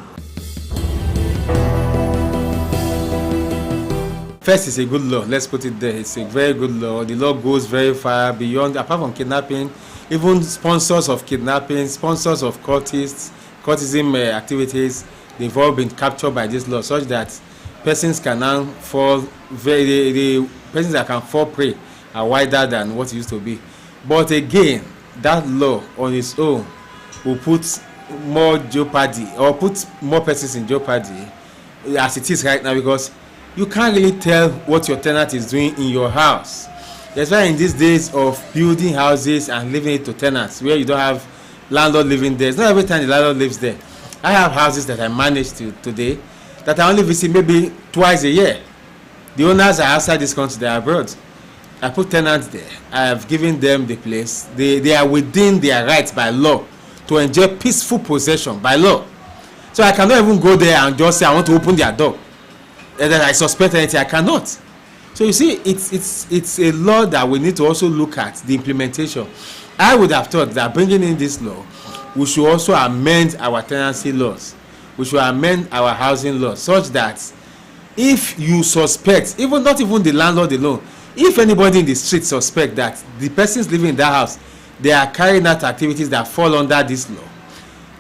First, it's a good law. Let's put it there. It's a very good law. The law goes very far beyond, apart from kidnapping, even sponsors of kidnapping, sponsors of courtesan activities, they've all been captured by this law, such that persons can now fall the persons that can fall prey are wider than what it used to be. But again, that law on its own will put more jeopardy or put more persons in jeopardy as it is right now, because you can't really tell what your tenant is doing in your house. That's why in these days of building houses and leaving it to tenants where you don't have landlord living there, it's not every time the landlord lives there. I have houses that I manage today that I only visit maybe twice a year. The owners are outside this country, they are abroad. I put tenants there. I have given them the place. They are within their rights by law to enjoy peaceful possession by law. So I cannot even go there and just say I want to open their door. That I suspect anything, I cannot. So you see, it's a law that we need to also look at the implementation. I would have thought that bringing in this law, we should also amend our tenancy laws. We should amend our housing laws such that if you suspect, not even the landlord alone, if anybody in the street suspect that the persons living in that house, they are carrying out activities that fall under this law,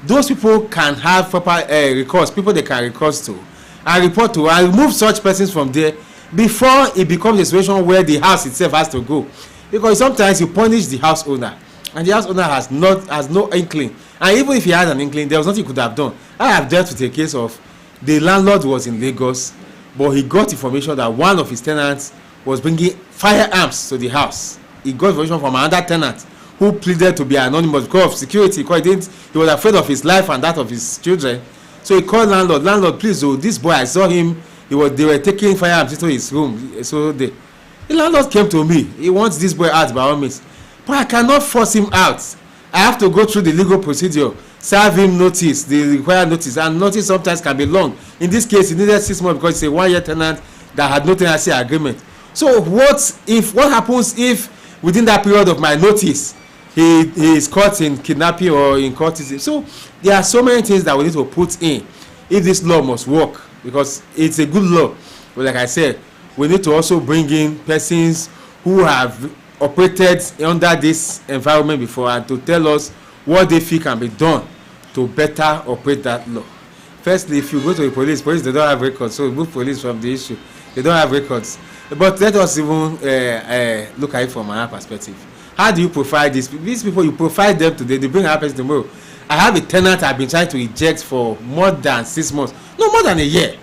those people can have proper recourse, people they can recourse to, and report to, and remove such persons from there before it becomes a situation where the house itself has to go. Because sometimes you punish the house owner, and the house owner has no inkling, and even if he has an inkling, there was nothing he could have done. I have dealt with a case of the landlord was in Lagos, but he got information that one of his tenants was bringing firearms to the house. He got information from another tenant who pleaded to be anonymous because of security, because he was afraid of his life and that of his children. So he called landlord, please, this boy, I saw him, they were taking firearms into his room. So the landlord came to me, he wants this boy out by all means, but I cannot force him out. I have to go through the legal procedure, serve him notice, the required notice, and notice sometimes can be long. In this case, he needed 6 months because it's a 1-year tenant that had no tenancy agreement. So what happens if within that period of my notice he is caught in kidnapping or in courtesy? So there are so many things that we need to put in if this law must work, because it's a good law. But like I said, we need to also bring in persons who have operated under this environment before and to tell us what they feel can be done to better operate that law. Firstly, if you go to the police, they don't have records, so remove police from the issue. They don't have records. But let us even look at it from another perspective. How do you profile these people? You profile them today, they bring another person tomorrow. I have a tenant I've been trying to eject for more than 6 months, no more than a year.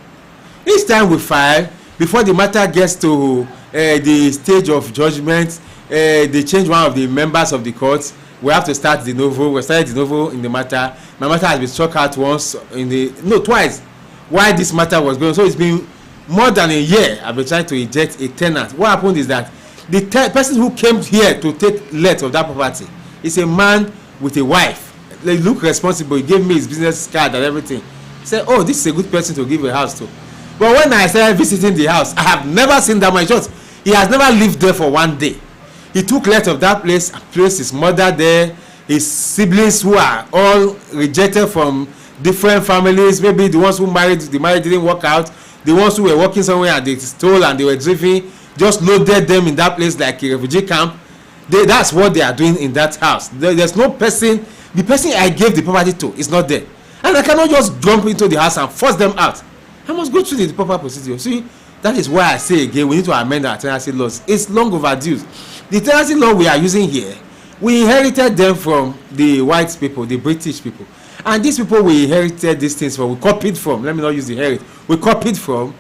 Each time we file, before the matter gets to the stage of judgment, they change one of the members of the court. We have to start de novo. We started de novo in the matter. My matter has been struck out twice. Why this matter was going on? So it's been more than a year I've been trying to eject a tenant. What happened is that the person who came here to take let of that property is a man with a wife. They look responsible. He gave me his business card and everything. He said, oh, this is a good person to give a house to. But when I started visiting the house, I have never seen that much. He has never lived there for 1 day. He took let of that place and placed his mother there, his siblings who are all rejected from different families, maybe the ones who married, the marriage didn't work out, the ones who were working somewhere and they stole and they were driven, just loaded them in that place like a refugee camp. That's what they are doing in that house. There's no person, the person I gave the property to is not there. And I cannot just jump into the house and force them out. I must go through the proper procedure. See, that is why I say again, we need to amend our tenancy laws. It's long overdue. The tenancy law we are using here, we inherited them from the white people, the British people. And these people we inherited these things from, we copied from, let me not use the inherit, we copied from.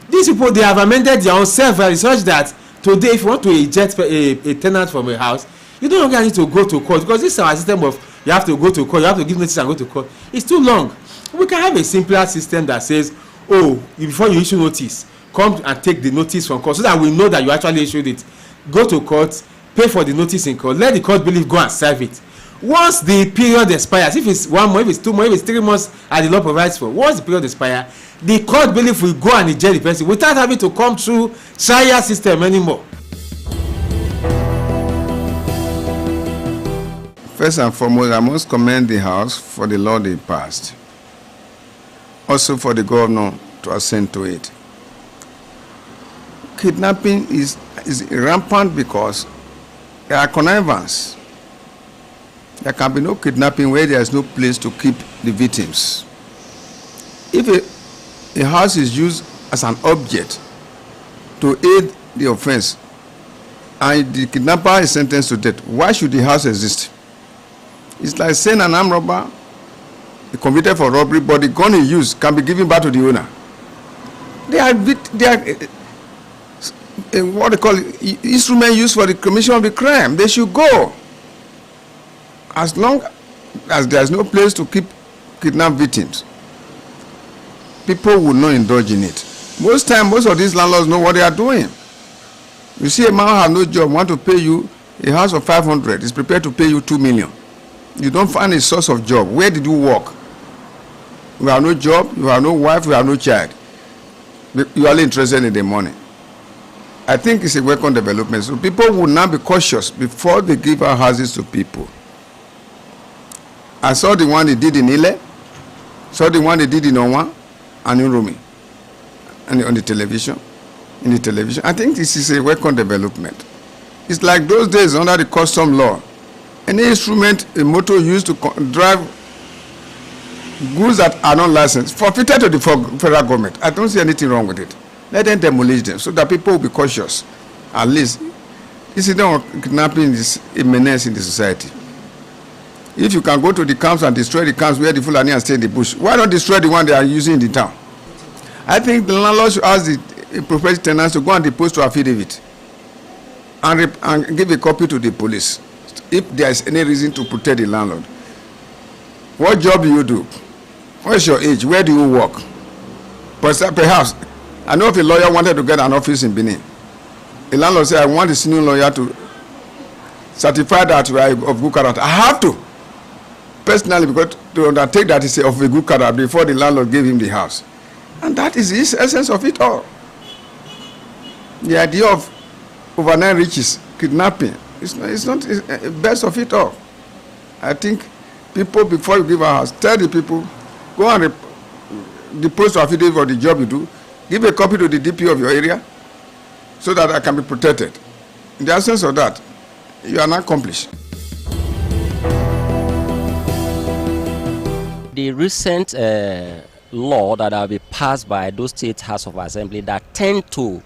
These people, they have amended their own self such that today, if you want to eject a tenant from a house, you no longer need to go to court, because this is our system of you have to go to court, you have to give notice and go to court. It's too long. We can have a simpler system that says, oh, before you issue notice, come and take the notice from court so that we know that you actually issued it. Go to court, pay for the notice in court, let the court believe, go and serve it. Once the period expires, if it's 1 month, if it's 2 months, if it's 3 months as the law provides for, once the period expires, the court belief will go and eject the person without having to come through trial system anymore. First and foremost, I must commend the House for the law they passed. Also for the governor to assent to it. Kidnapping is rampant because there are connivance. There can be no kidnapping where there is no place to keep the victims. If a house is used as an object to aid the offense and the kidnapper is sentenced to death, why should the house exist? It's like saying an armed robber convicted for robbery, but the gun he used can be given back to the owner. They are what they call it, instrument used for the commission of the crime. They should go. As long as there is no place to keep kidnapped victims, people will not indulge in it. Most of these landlords know what they are doing. You see a man who has no job, want to pay you a house of 500, is prepared to pay you 2 million. You don't find a source of job. Where did you work? You have no job, you have no wife, you have no child. You are only interested in the money. I think it's a welcome development. So people will now be cautious before they give out houses to people. I saw the one they did in Ile, saw the one they did in Onwa and in Rumi, and on the television. In the television, I think this is a welcome development. It's like those days under the custom law. Any instrument, a motor used to drive goods that are not licensed, forfeited to the federal government. I don't see anything wrong with it. Let them demolish them so that people will be cautious. At least, this is not kidnapping is a menace in the society. If you can go to the camps and destroy the camps where the Fulani are staying in the bush, why not destroy the one they are using in the town? I think the landlord should ask the property tenants to go and depose to affidavit and give a copy to the police if there is any reason to protect the landlord. What job do you do? What's your age? Where do you work? Perhaps, I know if a lawyer wanted to get an office in Benin, a landlord said, I want a senior lawyer to certify that you are of good character. I have to, personally, because to undertake that is of a good character before the landlord gave him the house. And that is the essence of it all. The idea of overnight riches, kidnapping, it's not best of it all. I think people, before you give a house, tell the people, go and depose to affidavit for the job you do, give a copy to the DP of your area so that I can be protected. In the absence of that, you are not accomplished. The recent law that have been passed by those state House of Assembly that tend to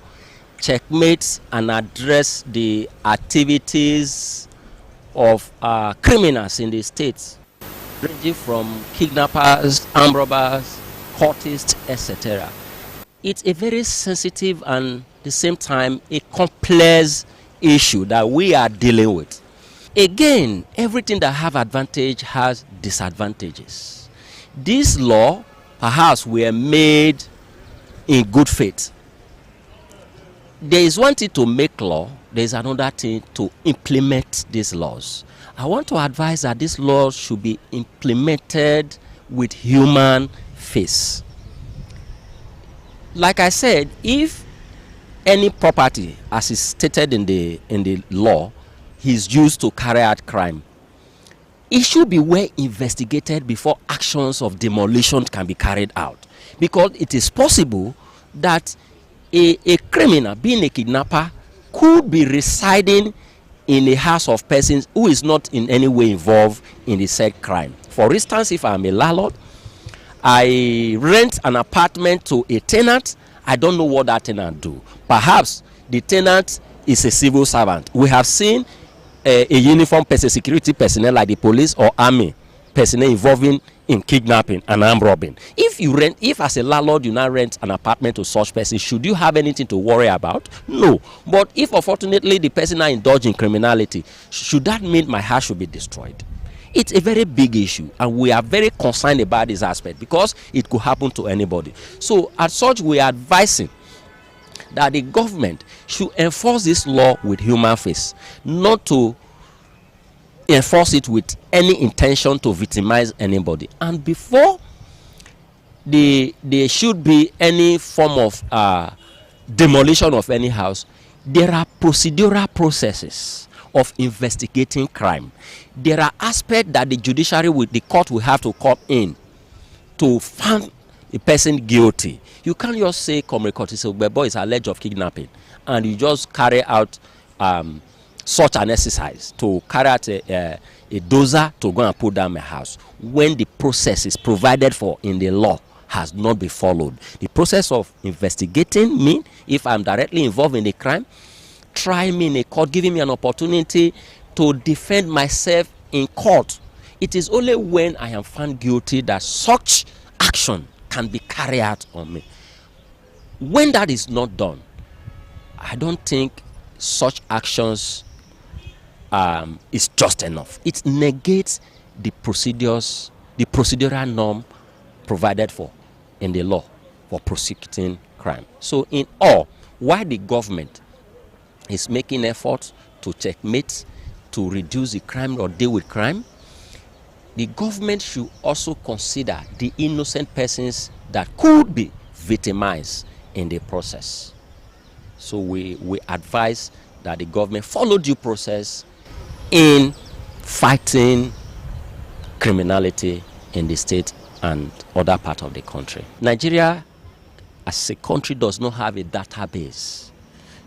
checkmate and address the activities of criminals in the states, ranging from kidnappers, armed robbers, cultists, etc. It's a very sensitive and at the same time a complex issue that we are dealing with. Again, everything that have advantage has disadvantages. This law perhaps were made in good faith. There is one thing to make law, there is another thing to implement these laws. I want to advise that these laws should be implemented with human face. Like I said, if any property, as is stated in the law, is used to carry out crime, it should be well investigated before actions of demolition can be carried out. Because it is possible that a criminal, being a kidnapper, could be residing in a house of persons who is not in any way involved in the said crime. For instance, if I'm a landlord, I rent an apartment to a tenant, I don't know what that tenant do. Perhaps the tenant is a civil servant. We have seen a uniformed person, security personnel like the police or army personnel involving in kidnapping and armed robbing. If as a landlord you now rent an apartment to such person, should you have anything to worry about? No. But if unfortunately the person now indulge in criminality, should that mean my house should be destroyed? It's a very big issue, and we are very concerned about this aspect because it could happen to anybody. So as such, we are advising that the government should enforce this law with human face, not to enforce it with any intention to victimize anybody. And before there should be any form of demolition of any house, there are procedural processes of investigating crime. There are aspects that the judiciary, the court will have to come in to find a person guilty. You can't just say, Comrade Curtis Ogbebo is alleged of kidnapping, and you just carry out such an exercise to carry out a dozer to go and put down my house when the process is provided for in the law has not been followed. The process of investigating me, if I'm directly involved in the crime, try me in a court, giving me an opportunity to defend myself in court. It is only when I am found guilty that such action can be carried out on me. When that is not done, I don't think such actions is just enough. It negates the procedures, the procedural norm provided for in the law for prosecuting crime. So in all, while the government is making efforts to checkmate, to reduce the crime or deal with crime, the government should also consider the innocent persons that could be victimized in the process. So we advise that the government follow due process in fighting criminality in the state and other part of the country. Nigeria as a country does not have a database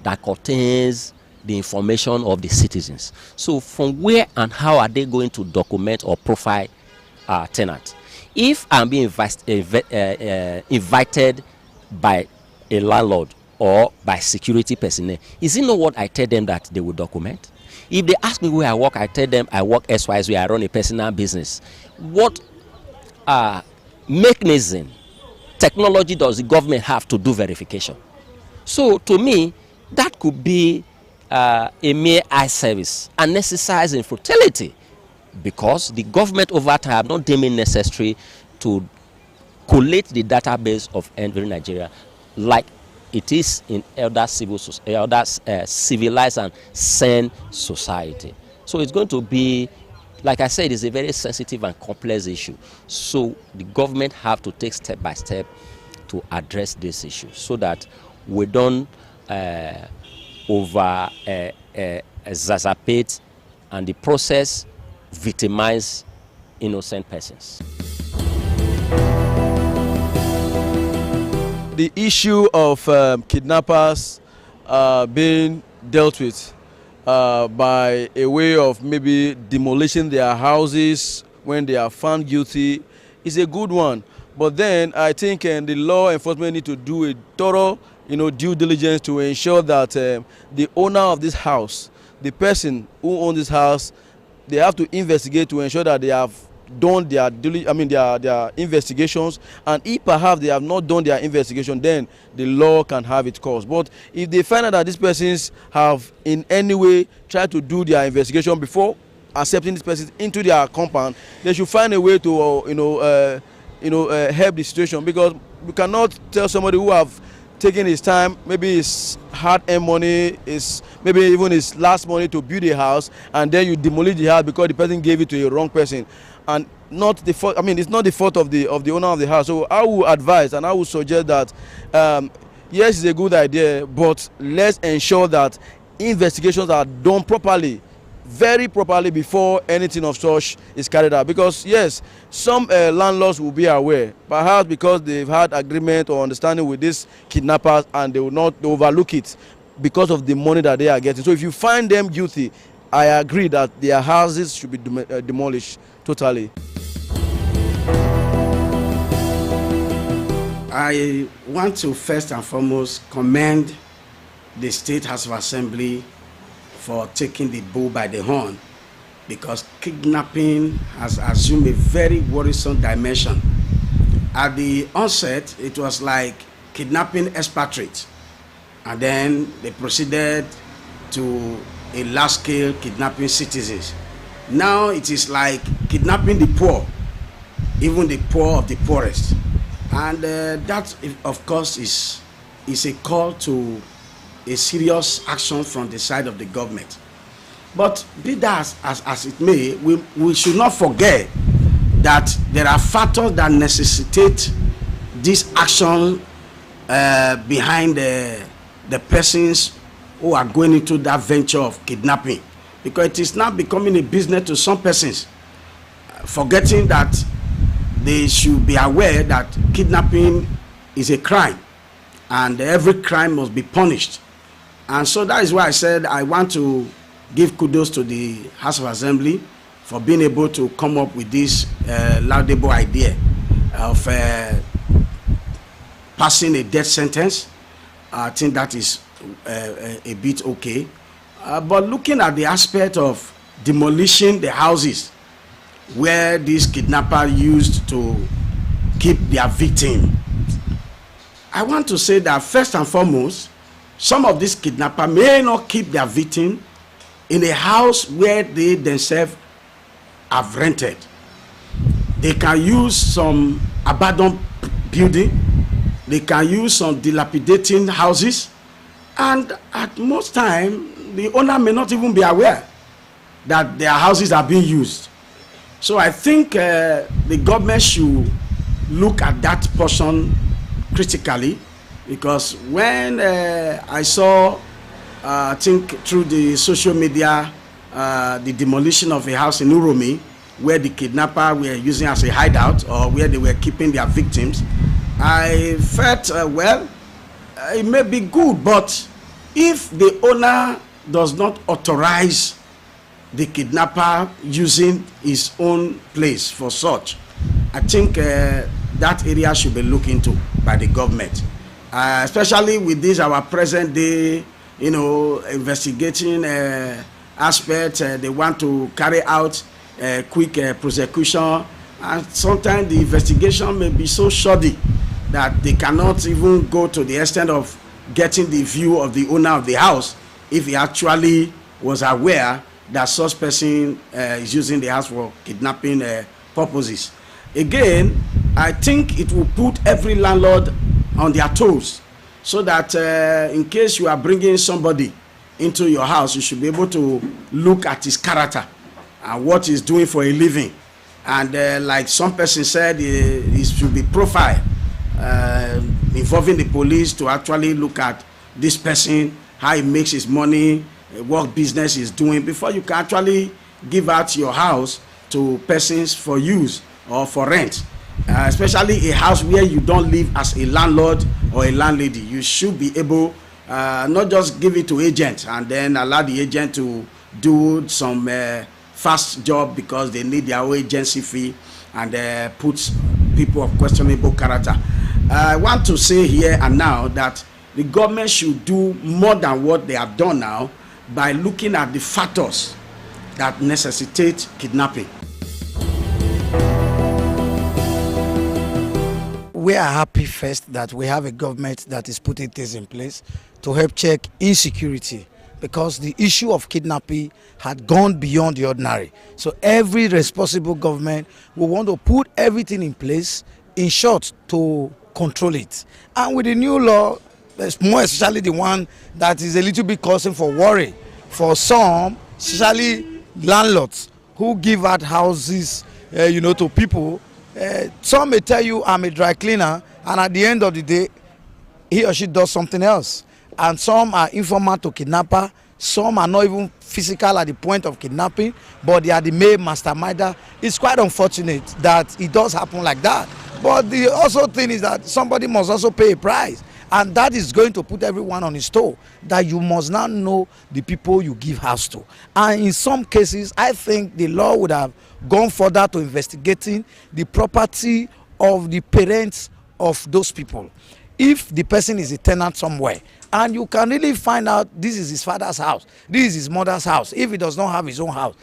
that contains the information of the citizens. So from where and how are they going to document or profile tenants? If I'm being invited by a landlord or by security personnel, is it not what I tell them that they will document? If they ask me where I work, I tell them I work XYZ, I run a personal business. What mechanism, technology does the government have to do verification? So to me, that could be a mere eye service and exercise in futility, because the government over time have not deemed it necessary to collate the database of every Nigeria like it is in other civilized and sane society. So it's going to be, like I said, it's a very sensitive and complex issue. So the government have to take step by step to address this issue so that we don't exacerbate and the process victimize innocent persons. The issue of kidnappers being dealt with by a way of maybe demolishing their houses when they are found guilty is a good one. But then I think the law enforcement need to do a thorough due diligence to ensure that the owner of this house, the person who owns this house, they have to investigate to ensure that they have done their investigations, and if perhaps they have not done their investigation, then the law can have its course. But if they find out that these persons have in any way tried to do their investigation before accepting these persons into their compound, they should find a way to help the situation, because we cannot tell somebody who have taken his time, maybe his hard-earned money, maybe even his last money to build a house, and then you demolish the house because the person gave it to a wrong person, and not the fault. I mean, it's not the fault of the owner of the house. So I would advise and I would suggest that yes, it's a good idea, but let's ensure that investigations are done properly, very properly, before anything of such is carried out. Because yes, some landlords will be aware, perhaps because they've had agreement or understanding with these kidnappers, and they will not overlook it because of the money that they are getting. So if you find them guilty, I agree that their houses should be demolished totally. I want to first and foremost commend the State House of Assembly for taking the bull by the horn, because kidnapping has assumed a very worrisome dimension. At the onset, it was like kidnapping expatriates, and then they proceeded to a large-scale kidnapping citizens. Now it is like kidnapping the poor, even the poor of the poorest. And that, of course, is a call to a serious action from the side of the government. But be that as it may, we should not forget that there are factors that necessitate this action behind the persons who are going into that venture of kidnapping, because it is now becoming a business to some persons, forgetting that they should be aware that kidnapping is a crime and every crime must be punished. And so that is why I said I want to give kudos to the House of Assembly for being able to come up with this laudable idea of passing a death sentence. I think that is a bit okay. But looking at the aspect of demolishing the houses, where this kidnapper used to keep their victim. I want to say that first and foremost, some of these kidnappers may not keep their victim in a house where they themselves have rented. They can use some abandoned building, they can use some dilapidating houses, and at most time, the owner may not even be aware that their houses are being used. So I think the government should look at that portion critically, because when I saw, I think through the social media, the demolition of a house in Uromi, where the kidnapper were using as a hideout, or where they were keeping their victims, I felt, well, it may be good, but if the owner does not authorize the kidnapper using his own place for such, I think that area should be looked into by the government, especially with this our present day, investigating aspect. They want to carry out quick prosecution, and sometimes the investigation may be so shoddy that they cannot even go to the extent of getting the view of the owner of the house if he actually was aware that such person is using the house for kidnapping purposes. Again, I think it will put every landlord on their toes, so that in case you are bringing somebody into your house, you should be able to look at his character and what he's doing for a living. And like some person said, it should be profiled, involving the police to actually look at this person, how he makes his money, what business he's doing, before you can actually give out your house to persons for use or for rent. Especially a house where you don't live as a landlord or a landlady. You should be able not just give it to agent and then allow the agent to do some fast job because they need their own agency fee, and put people of questionable character. I want to say here and now that the government should do more than what they have done now by looking at the factors that necessitate kidnapping. We are happy first that we have a government that is putting things in place to help check insecurity, because the issue of kidnapping had gone beyond the ordinary. So every responsible government will want to put everything in place, in short, to control it. And with the new law, more especially the one that is a little bit causing for worry for some, especially landlords who give out houses, to people. Some may tell you I'm a dry cleaner, and at the end of the day, he or she does something else. And some are informal to kidnapper. Some are not even physical at the point of kidnapping, but they are the main masterminder. It's quite unfortunate that it does happen like that. But the also thing is that somebody must also pay a price. And that is going to put everyone on his toe, that you must now know the people you give house to. And in some cases, I think the law would have gone further to investigating the property of the parents of those people. If the person is a tenant somewhere, and you can really find out this is his father's house, this is his mother's house, if he does not have his own house,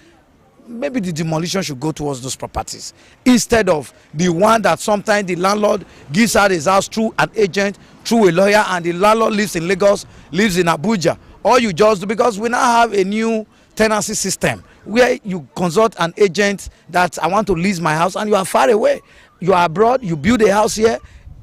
maybe the demolition should go towards those properties, instead of the one that sometimes the landlord gives out his house through an agent, through a lawyer, and the landlord lives in Lagos, lives in Abuja. Or you just do, because we now have a new tenancy system where you consult an agent that I want to lease my house, and you are far away, you are abroad, you build a house here,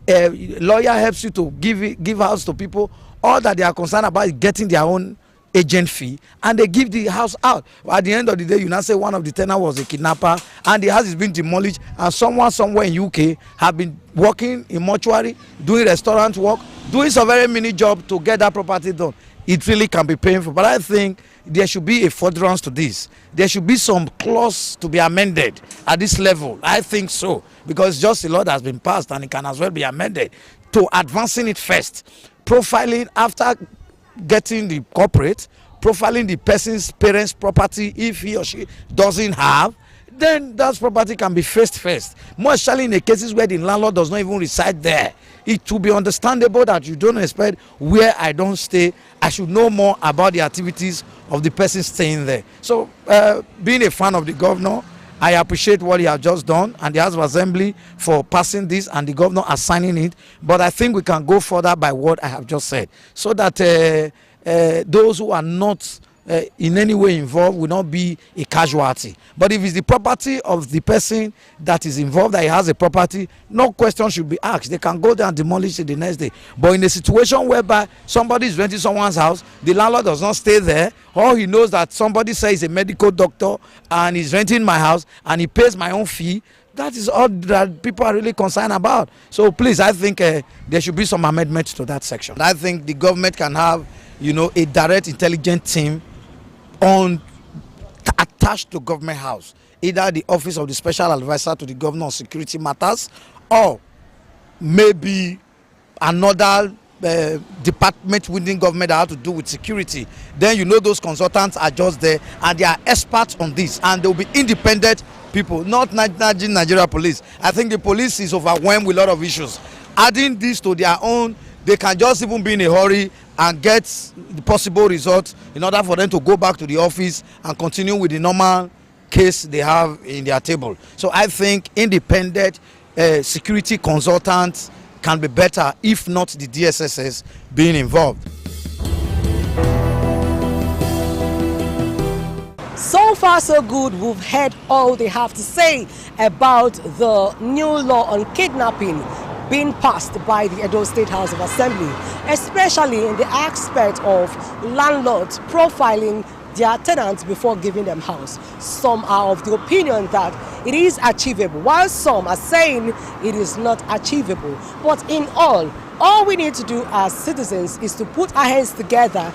a lawyer helps you to give house to people. All that they are concerned about is getting their own agent fee, and they give the house out. At the end of the day, you now say one of the tenants was a kidnapper, and the house is being demolished, and someone somewhere in UK have been working in mortuary, doing restaurant work, doing some very mini job to get that property done. It really can be painful. But I think there should be a furtherance to this. There should be some clause to be amended at this level. I think so, because just a law that has been passed, and it can as well be amended to advancing it first, profiling after getting the corporate, profiling the person's parents' property. If he or she doesn't have, then that property can be faced first. More especially in the cases where the landlord does not even reside there. It will be understandable that you don't expect where I don't stay, I should know more about the activities of the person staying there. So being a fan of the governor, I appreciate what he has just done and the House of Assembly for passing this and the governor assigning it. But I think we can go further by what I have just said, so that those who are not in any way involved will not be a casualty. But if it's the property of the person that is involved, that he has a property, no question should be asked. They can go there and demolish it the next day. But in a situation whereby somebody is renting someone's house, the landlord does not stay there, or he knows that somebody says he's a medical doctor and he's renting my house and he pays my own fee, that is all that people are really concerned about. So please, I think there should be some amendments to that section. I think the government can have, a direct intelligence team attached to government house, either the office of the special advisor to the governor on security matters, or maybe another department within government that have to do with security. Then those consultants are just there and they are experts on this, and they will be independent people, not Nigeria police. I think the police is overwhelmed with a lot of issues. Adding this to their own, they can just even be in a hurry and get the possible results in order for them to go back to the office and continue with the normal case they have in their table. So I think independent security consultants can be better, if not the DSSS being involved. So far so good. We've heard all they have to say about the new law on kidnapping being passed by the Edo State House of Assembly, especially in the aspect of landlords profiling their tenants before giving them house. Some are of the opinion that it is achievable, while some are saying it is not achievable. But in all we need to do as citizens is to put our hands together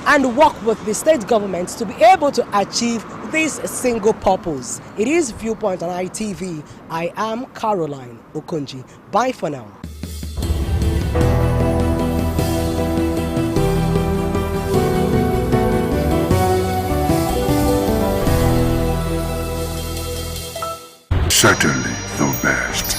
and work with the state government to be able to achieve this single purpose. It is Viewpoint on ITV. I am Caroline Okonji. Bye for now. Certainly the best.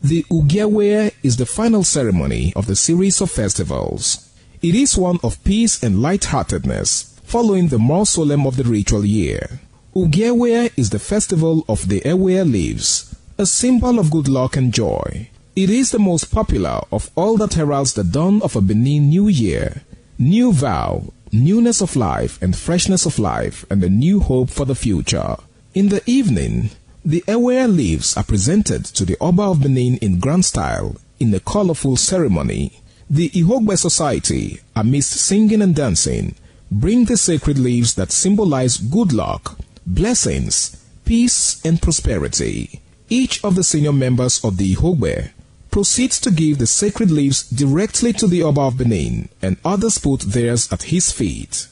The Ugewe is the final ceremony of the series of festivals. It is one of peace and lightheartedness, following the more solemn of the ritual year. Ugewe is the festival of the Ewe leaves, a symbol of good luck and joy. It is the most popular of all that heralds the dawn of a Benin New Year, new vow, newness of life and freshness of life, and a new hope for the future. In the evening, the Ewe leaves are presented to the Oba of Benin in grand style in a colorful ceremony. The Ihogbe Society, amidst singing and dancing, bring the sacred leaves that symbolize good luck, blessings, peace, and prosperity. Each of the senior members of the Ihogbe proceeds to give the sacred leaves directly to the Oba of Benin, and others put theirs at his feet.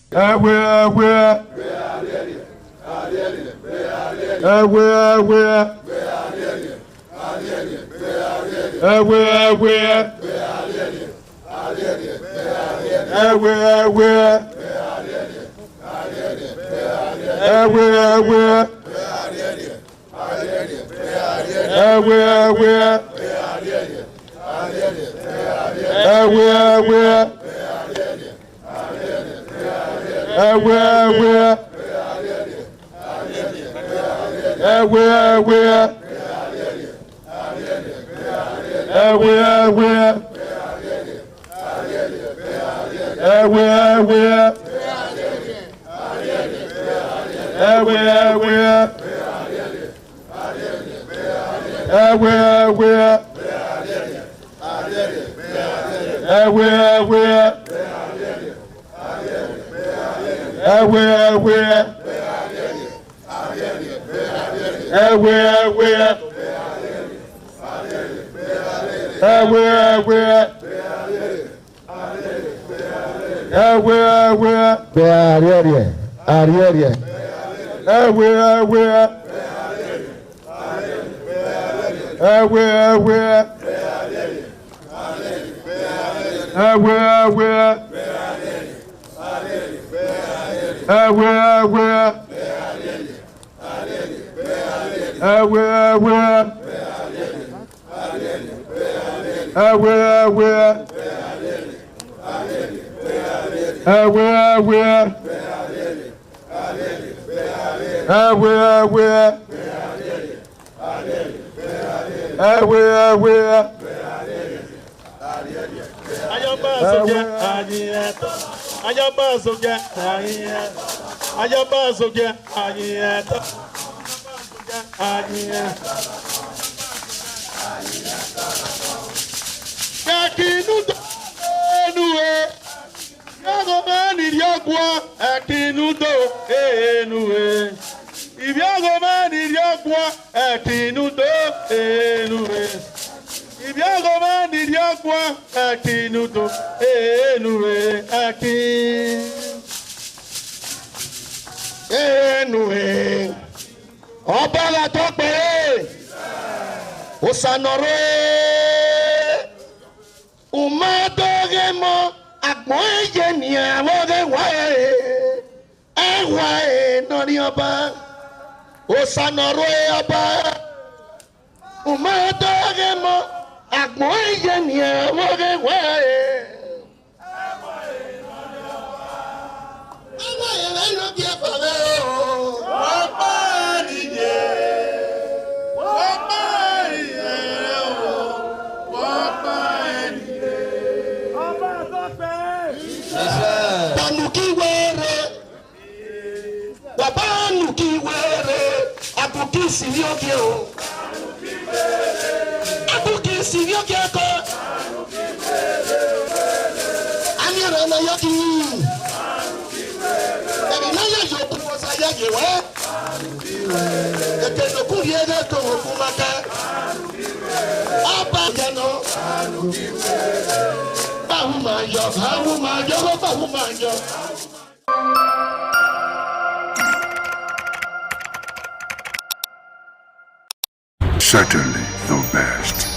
Certainly the best.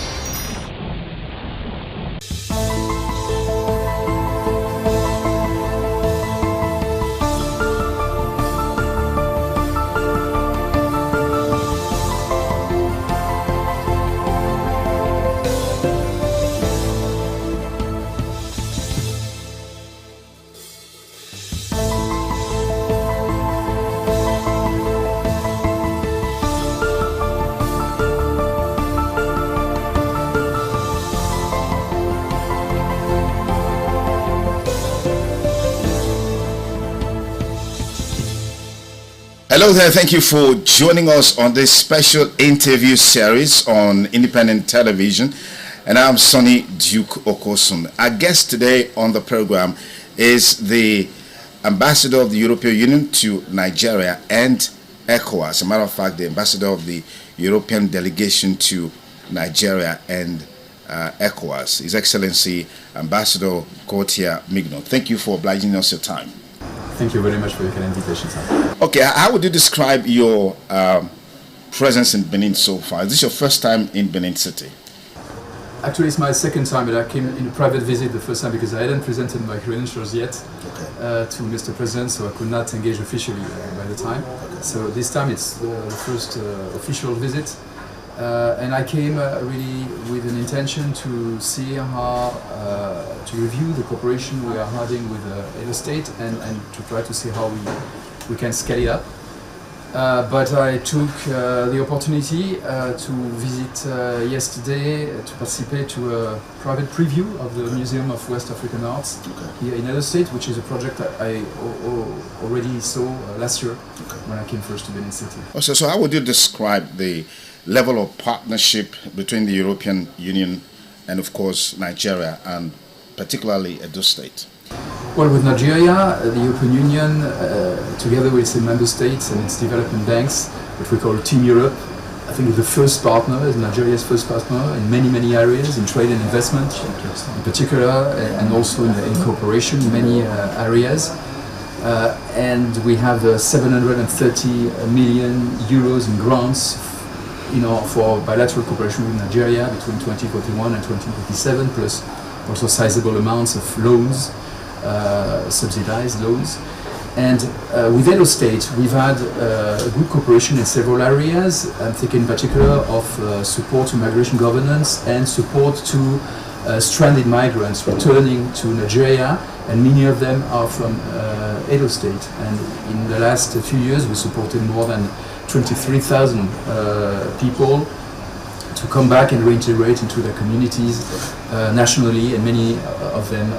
Hello there, thank you for joining us on this special interview series on independent television. And I'm Sonny Duke Okosun. Our guest today on the program is the Ambassador of the European Union to Nigeria and ECOWAS. As a matter of fact, the Ambassador of the European Delegation to Nigeria and ECOWAS, His Excellency Ambassador Gauthier Mignon. Thank you for obliging us your time. Thank you very much for your kind invitation, sir. Okay, how would you describe your presence in Benin so far? Is this your first time in Benin City? Actually, it's my second time, but I came in a private visit the first time because I hadn't presented my credentials yet to Mr. President, so I could not engage officially by the time. So this time it's the first official visit. And I came really with an intention to see how, to review the cooperation we are having with Edo State and to try to see how we can scale it up. But I took the opportunity to visit yesterday to participate to a private preview of the Museum of West African Arts here in Edo State, which is a project that I already saw last year when I came first to Benin City. So how would you describe the level of partnership between the European Union and, of course, Nigeria, and particularly Edo State? Well, with Nigeria, the European Union, together with its member states and its development banks, what we call Team Europe, I think is the first partner, is Nigeria's first partner in many areas, in trade and investment in particular, and also in cooperation in many areas. And we have 730 million euros in grants for bilateral cooperation with Nigeria between 2041 and 2027, plus also sizable amounts of loans, subsidized loans. And with Edo State, we've had good cooperation in several areas. I'm thinking in particular of support to migration governance and support to stranded migrants returning to Nigeria, and many of them are from Edo State. And in the last few years, we supported more than 23,000 people to come back and reintegrate into their communities nationally, and many of them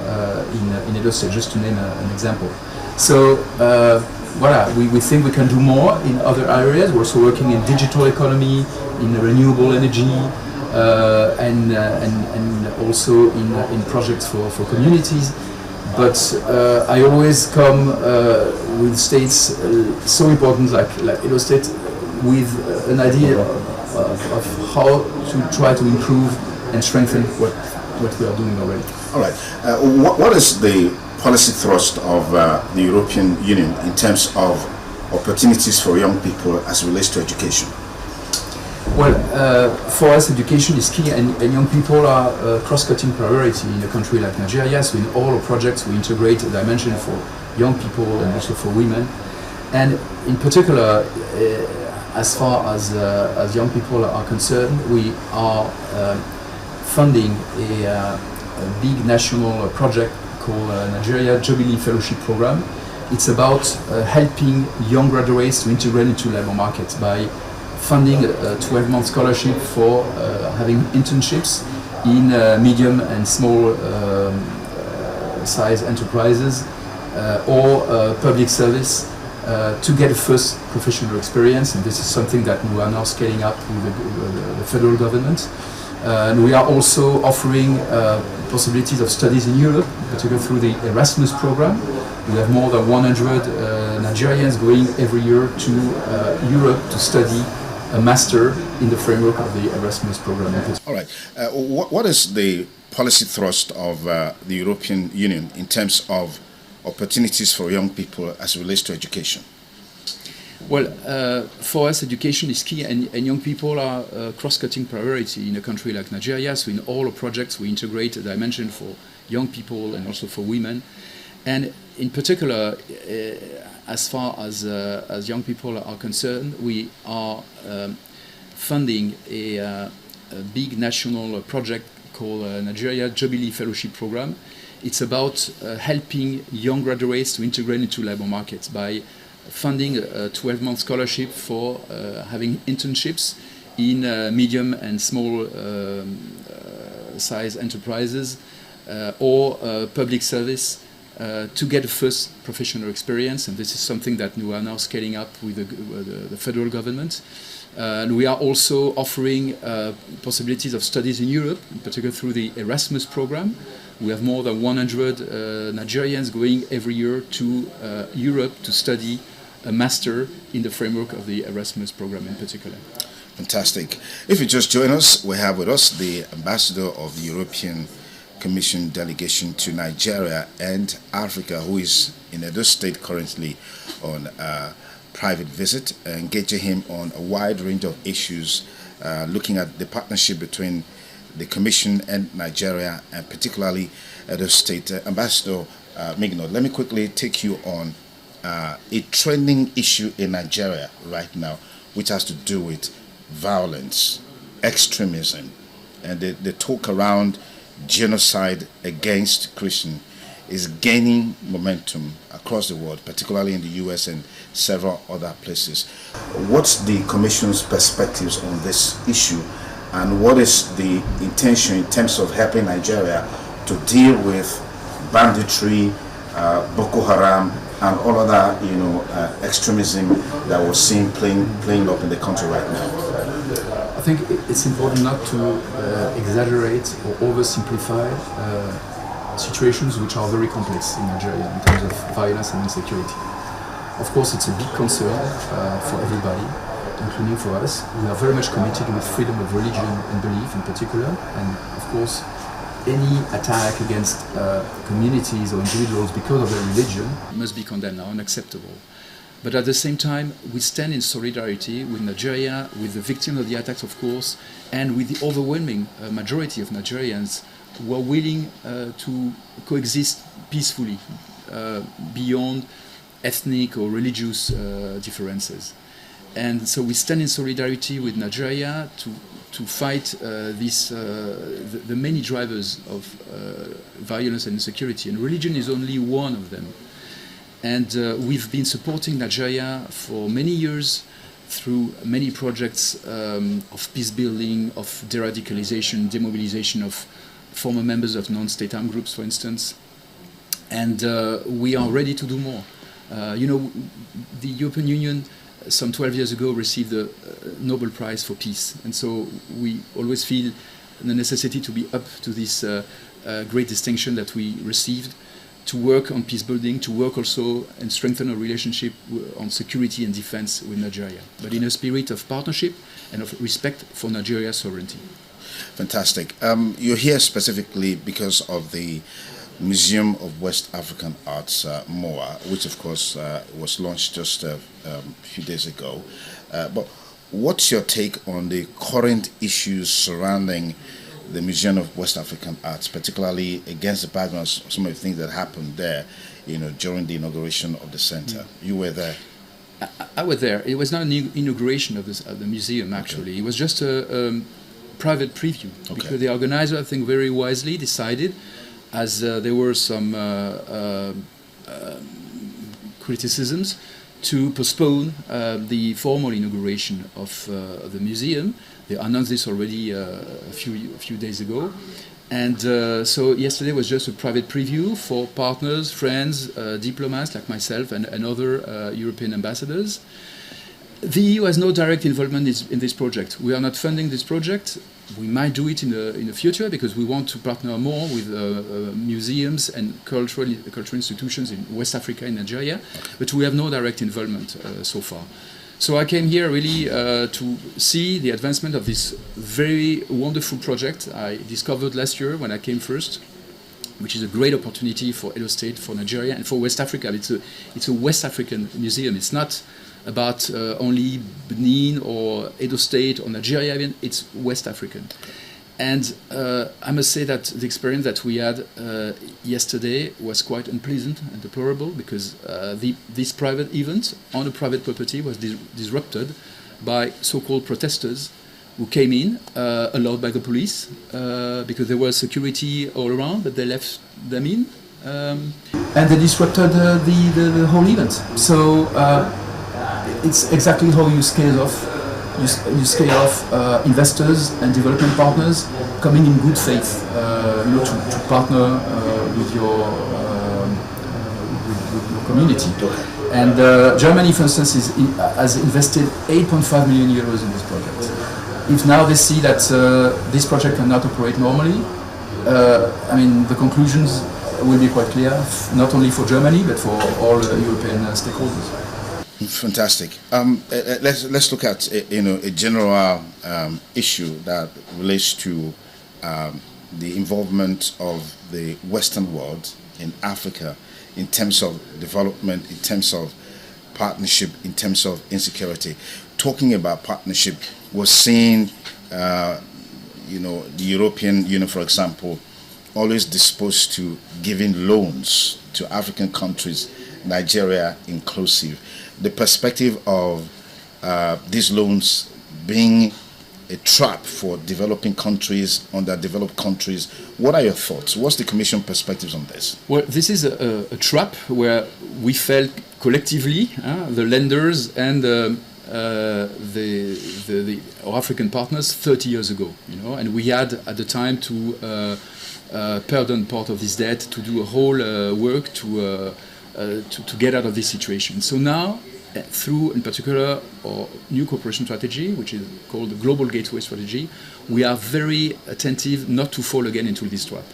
in Edo State, just to name an example. So voilà, we think we can do more in other areas. We're also working in digital economy, in renewable energy, and also in projects for communities. But I always come with states so important like Edo State with an idea of how to try to improve and strengthen what we are doing already. All right. What is the policy thrust of the European Union in terms of opportunities for young people as it relates to education? Well, for us, education is key, and young people are a cross-cutting priority in a country like Nigeria. So in all our projects, we integrate a dimension for young people and also for women. And in particular, as far as young people are concerned, we are funding a big national project called Nigeria Jubilee Fellowship Program. It's about helping young graduates to integrate into labor markets by funding a 12-month scholarship for having internships in medium and small size enterprises or public service to get a first professional experience. And this is something that we are now scaling up with the federal government. And we are also offering possibilities of studies in Europe, particularly through the Erasmus program. We have more than 100 Nigerians going every year to Europe to study a master in the framework of the Erasmus program. All right. What is the policy thrust of the European Union in terms of opportunities for young people as it relates to education? Well, for us, education is key, and young people are a cross-cutting priority in a country like Nigeria. So in all our projects, we integrate a dimension for young people and also for women. And in particular, as far as young people are concerned, we are funding a big national project called Nigeria Jubilee Fellowship Program. It's about helping young graduates to integrate into labor markets by funding a 12-month scholarship for having internships in medium and small size enterprises or public service to get a first professional experience. And this is something that we are now scaling up with the federal government. And we are also offering possibilities of studies in Europe, in particular through the Erasmus program. We have more than 100 Nigerians going every year to Europe to study a master in the framework of the Erasmus program in particular. Fantastic. If you just join us, we have with us the ambassador of the European Commission delegation to Nigeria and Africa, who is in Edo State currently on a private visit, engaging him on a wide range of issues, looking at the partnership between the Commission and Nigeria, and particularly Edo State. Ambassador Mignot, let me quickly take you on a trending issue in Nigeria right now, which has to do with violence, extremism, and the talk around genocide against Christians is gaining momentum across the world, particularly in the US and several other places. What's the Commission's perspectives on this issue, and what is the intention in terms of helping Nigeria to deal with banditry, Boko Haram, and all other extremism that we're seeing playing up in the country right now? I think it's important not to exaggerate or oversimplify situations which are very complex in Nigeria in terms of violence and insecurity. Of course, it's a big concern for everybody, including for us. We are very much committed with freedom of religion and belief in particular, and of course, any attack against communities or individuals because of their religion must be condemned now, unacceptable. But at the same time, we stand in solidarity with Nigeria, with the victims of the attacks, of course, and with the overwhelming majority of Nigerians who are willing to coexist peacefully beyond ethnic or religious differences. And so we stand in solidarity with Nigeria to fight the many drivers of violence and insecurity. And religion is only one of them. And we've been supporting Nigeria for many years through many projects of peace building, of de-radicalization, demobilization of former members of non-state armed groups, for instance. And we are ready to do more. The European Union some 12 years ago received the Nobel Prize for Peace. And so we always feel the necessity to be up to this great distinction that we received, to work on peace building, to work also and strengthen our relationship on security and defense with Nigeria, but in a spirit of partnership and of respect for Nigeria's sovereignty. Fantastic. You're here specifically because of the Museum of West African Arts, MOA, which of course was launched just a few days ago. But what's your take on the current issues surrounding the Museum of West African Arts, particularly against the background of some of the things that happened there, during the inauguration of the center? You were there. I was there. It was not an inauguration of the museum, actually. Okay. It was just a private preview, because the organizer, I think very wisely, decided, as there were some criticisms, to postpone the formal inauguration of the museum. They announced this already a few days ago. And so yesterday was just a private preview for partners, friends, diplomats like myself and other European ambassadors. The EU has no direct involvement in this project. We are not funding this project. We might do it in the future because we want to partner more with museums and cultural institutions in West Africa and Nigeria, but we have no direct involvement so far. So I came here really to see the advancement of this very wonderful project I discovered last year when I came first, which is a great opportunity for Edo State, for Nigeria, and for West Africa. It's a West African museum. It's not about only Benin or Edo State or Nigeria even. It's West African. And I must say that the experience that we had yesterday was quite unpleasant and deplorable, because this private event on a private property was disrupted by so-called protesters who came in, allowed by the police, because there was security all around, but they left them in. And they disrupted the whole event. So it's exactly how you scale off. You scale off investors and development partners coming in good faith, to partner with your community. And Germany, for instance, has invested 8.5 million euros in this project. If now they see that this project cannot operate normally, the conclusions will be quite clear, not only for Germany but for all European stakeholders. Fantastic. Let's look at a general issue that relates to the involvement of the Western world in Africa in terms of development, in terms of partnership, in terms of insecurity. Talking about partnership, we're seeing the European Union, for example, always disposed to giving loans to African countries, Nigeria inclusive. The perspective of these loans being a trap for developing countries, underdeveloped countries. What are your thoughts? What's the Commission perspectives on this? Well, this is a trap where we felt collectively, the lenders and our African partners 30 years ago, and we had at the time to pardon part of this debt, to do a whole work to get out of this situation. So now, through, in particular, our new cooperation strategy, which is called the Global Gateway Strategy, we are very attentive not to fall again into this trap.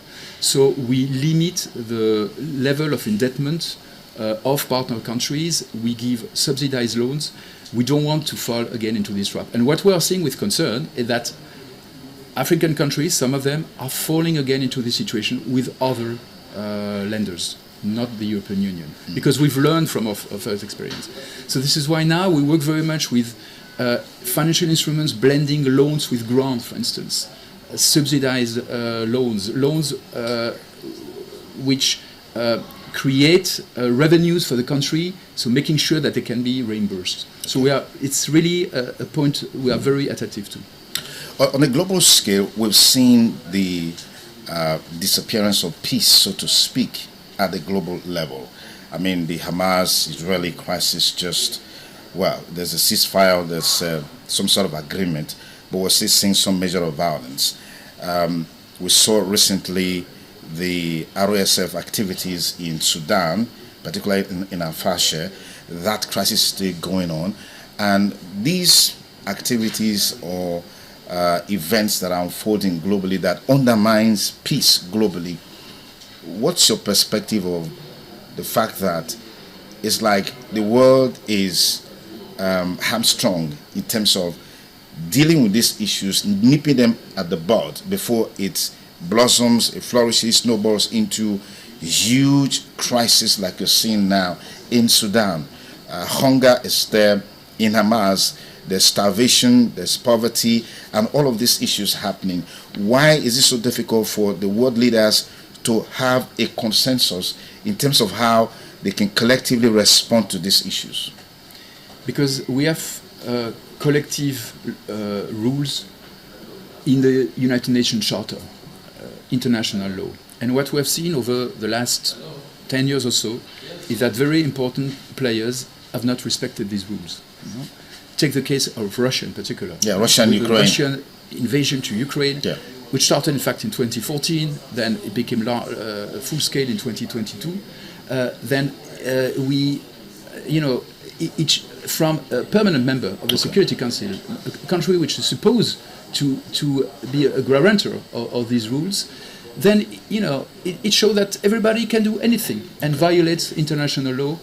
So we limit the level of indebtedness of partner countries. We give subsidized loans. We don't want to fall again into this trap. And what we are seeing with concern is that African countries, some of them, are falling again into this situation with other lenders, not the European Union, because we've learned from our first experience. So this is why now we work very much with financial instruments, blending loans with grants, for instance, subsidized loans which create revenues for the country, so making sure that they can be reimbursed. So it's really a point we are very attentive to. On a global scale, we've seen the disappearance of peace, so to speak, at the global level. I mean, the Hamas-Israeli crisis there's a ceasefire, there's some sort of agreement, but we're still seeing some measure of violence. We saw recently the RSF activities in Sudan, particularly in Al-Fasher. That crisis is still going on. And these activities or events that are unfolding globally that undermines peace globally, what's your perspective of the fact that it's like the world is hamstrung in terms of dealing with these issues, nipping them at the bud before it blossoms, it flourishes, snowballs into huge crisis like you're seeing now in Sudan? Hunger is there. In Hamas, there's starvation, there's poverty, and all of these issues happening. Why is it so difficult for the world leaders to have a consensus in terms of how they can collectively respond to these issues? Because we have collective rules in the United Nations Charter, international law. And what we have seen over the last 10 years or so is that very important players have not respected these rules. You know? Take the case of Russia in particular. Yeah, Russia and Ukraine. The Russian invasion to Ukraine, which started in fact in 2014, then it became full scale in 2022. Then from a permanent member of the Security Council, a country which is supposed to be a guarantor of these rules, then it shows that everybody can do anything and violates international law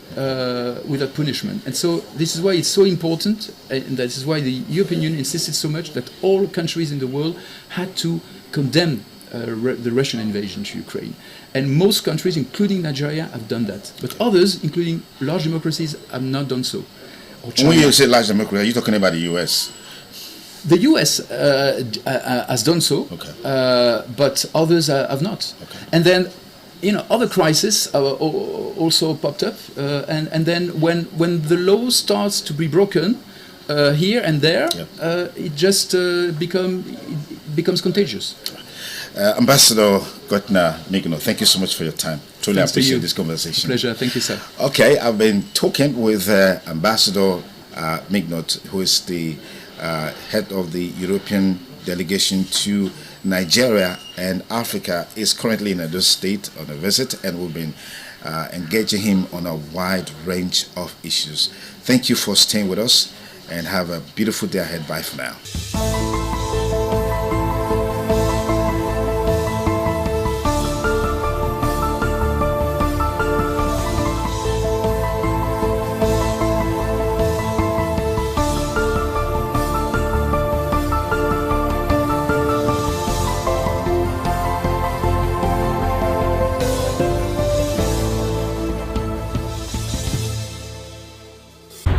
without punishment. And so this is why it's so important, and that is why the European Union insisted so much that all countries in the world had to condemn the Russian invasion to Ukraine. And most countries, including Nigeria, have done that. But others, including large democracies, have not done so. When you say large democracy, are you talking about the US? The US has done so, but others have not. And then, other crises also popped up. And then when the law starts to be broken here and there, it just becomes contagious. Ambassador Gottner-Mignot, thank you so much for your time. Truly appreciate this conversation. Pleasure. Thank you, sir. Okay, I've been talking with Ambassador Mignot, who is the head of the European delegation to Nigeria and Africa, is currently in Edo State on a visit, and we've been engaging him on a wide range of issues. Thank you for staying with us, and have a beautiful day ahead. Bye for now.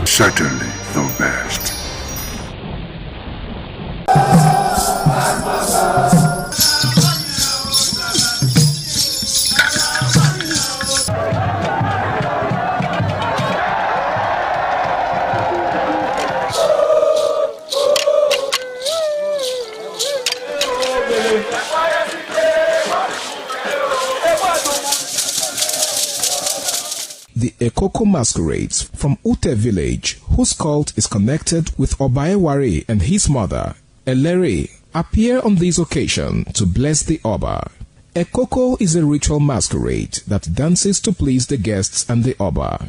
Certainly the best. The Ekoko masquerades from Ute village, whose cult is connected with Obaeware and his mother, Elere, appear on this occasion to bless the Oba. Ekoko is a ritual masquerade that dances to please the guests and the Oba.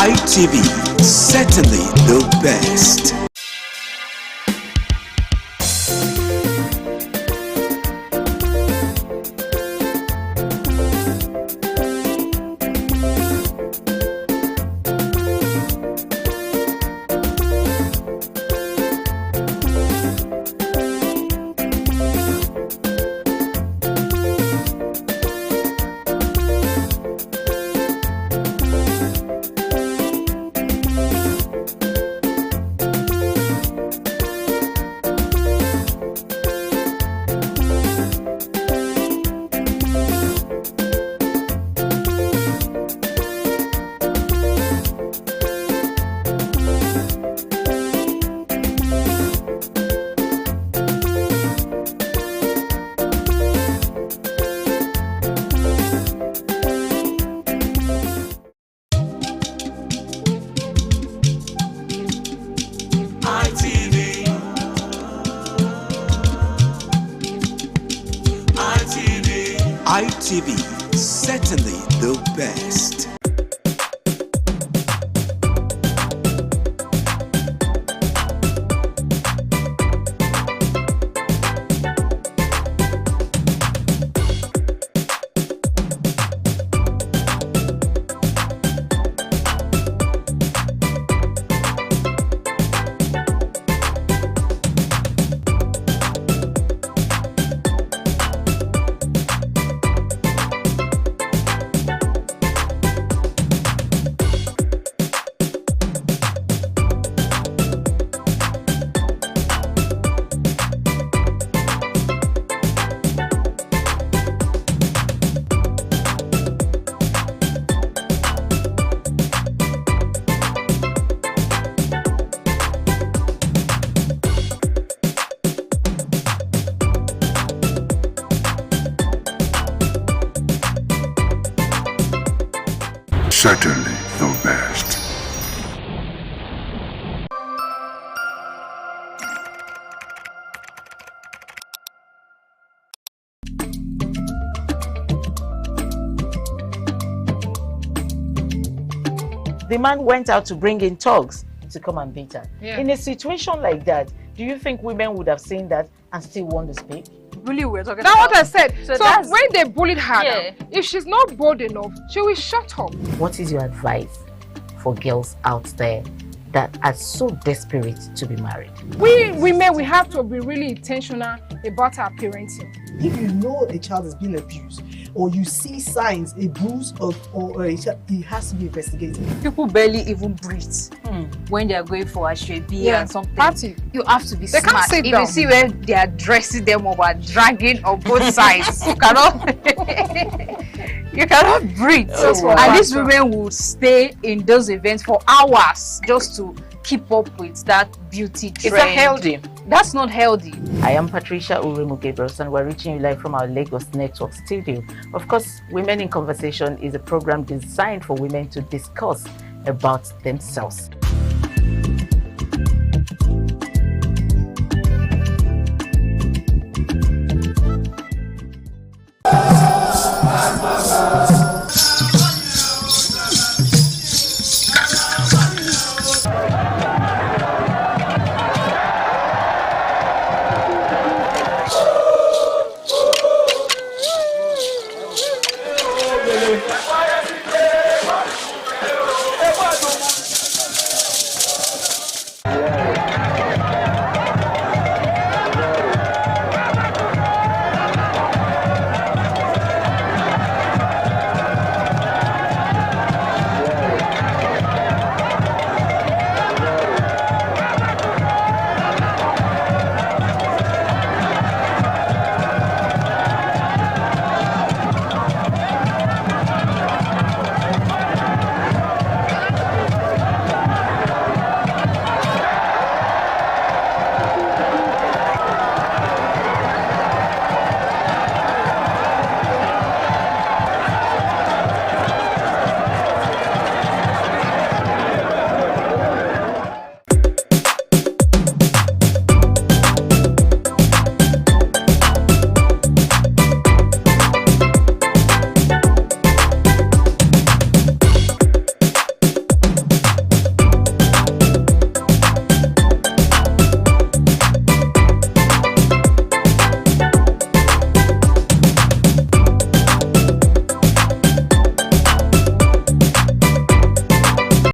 ITV, certainly the best. ITV, certainly the best. Certainly the best. The man went out to bring in thugs to come and beat her. Yeah. In a situation like that, do you think women would have seen that and still want to speak? Really, we're talking That's about what I said. So that's- when they bullied her, Yeah. now, if she's not bold enough, she will shut up. What is your advice for girls out there that are so desperate to be married? We women, we have to be really intentional about our parenting. If you know a child is being abused, or you see signs, a bruise or a child, it has to be investigated. People barely even breathe when they are going for a shrebi and something. Party. You have to be They can't smart. sit If down. you see where they are dressing them up or dragging on both sides, you cannot you cannot breathe. And these women will stay in those events for hours just to keep up with that beauty trend. Is that healthy? That's not healthy. I am Patricia Uremu Gabriels, and we're reaching you live from our Lagos Network studio. Of course, Women in Conversation is a program designed for women to discuss about themselves.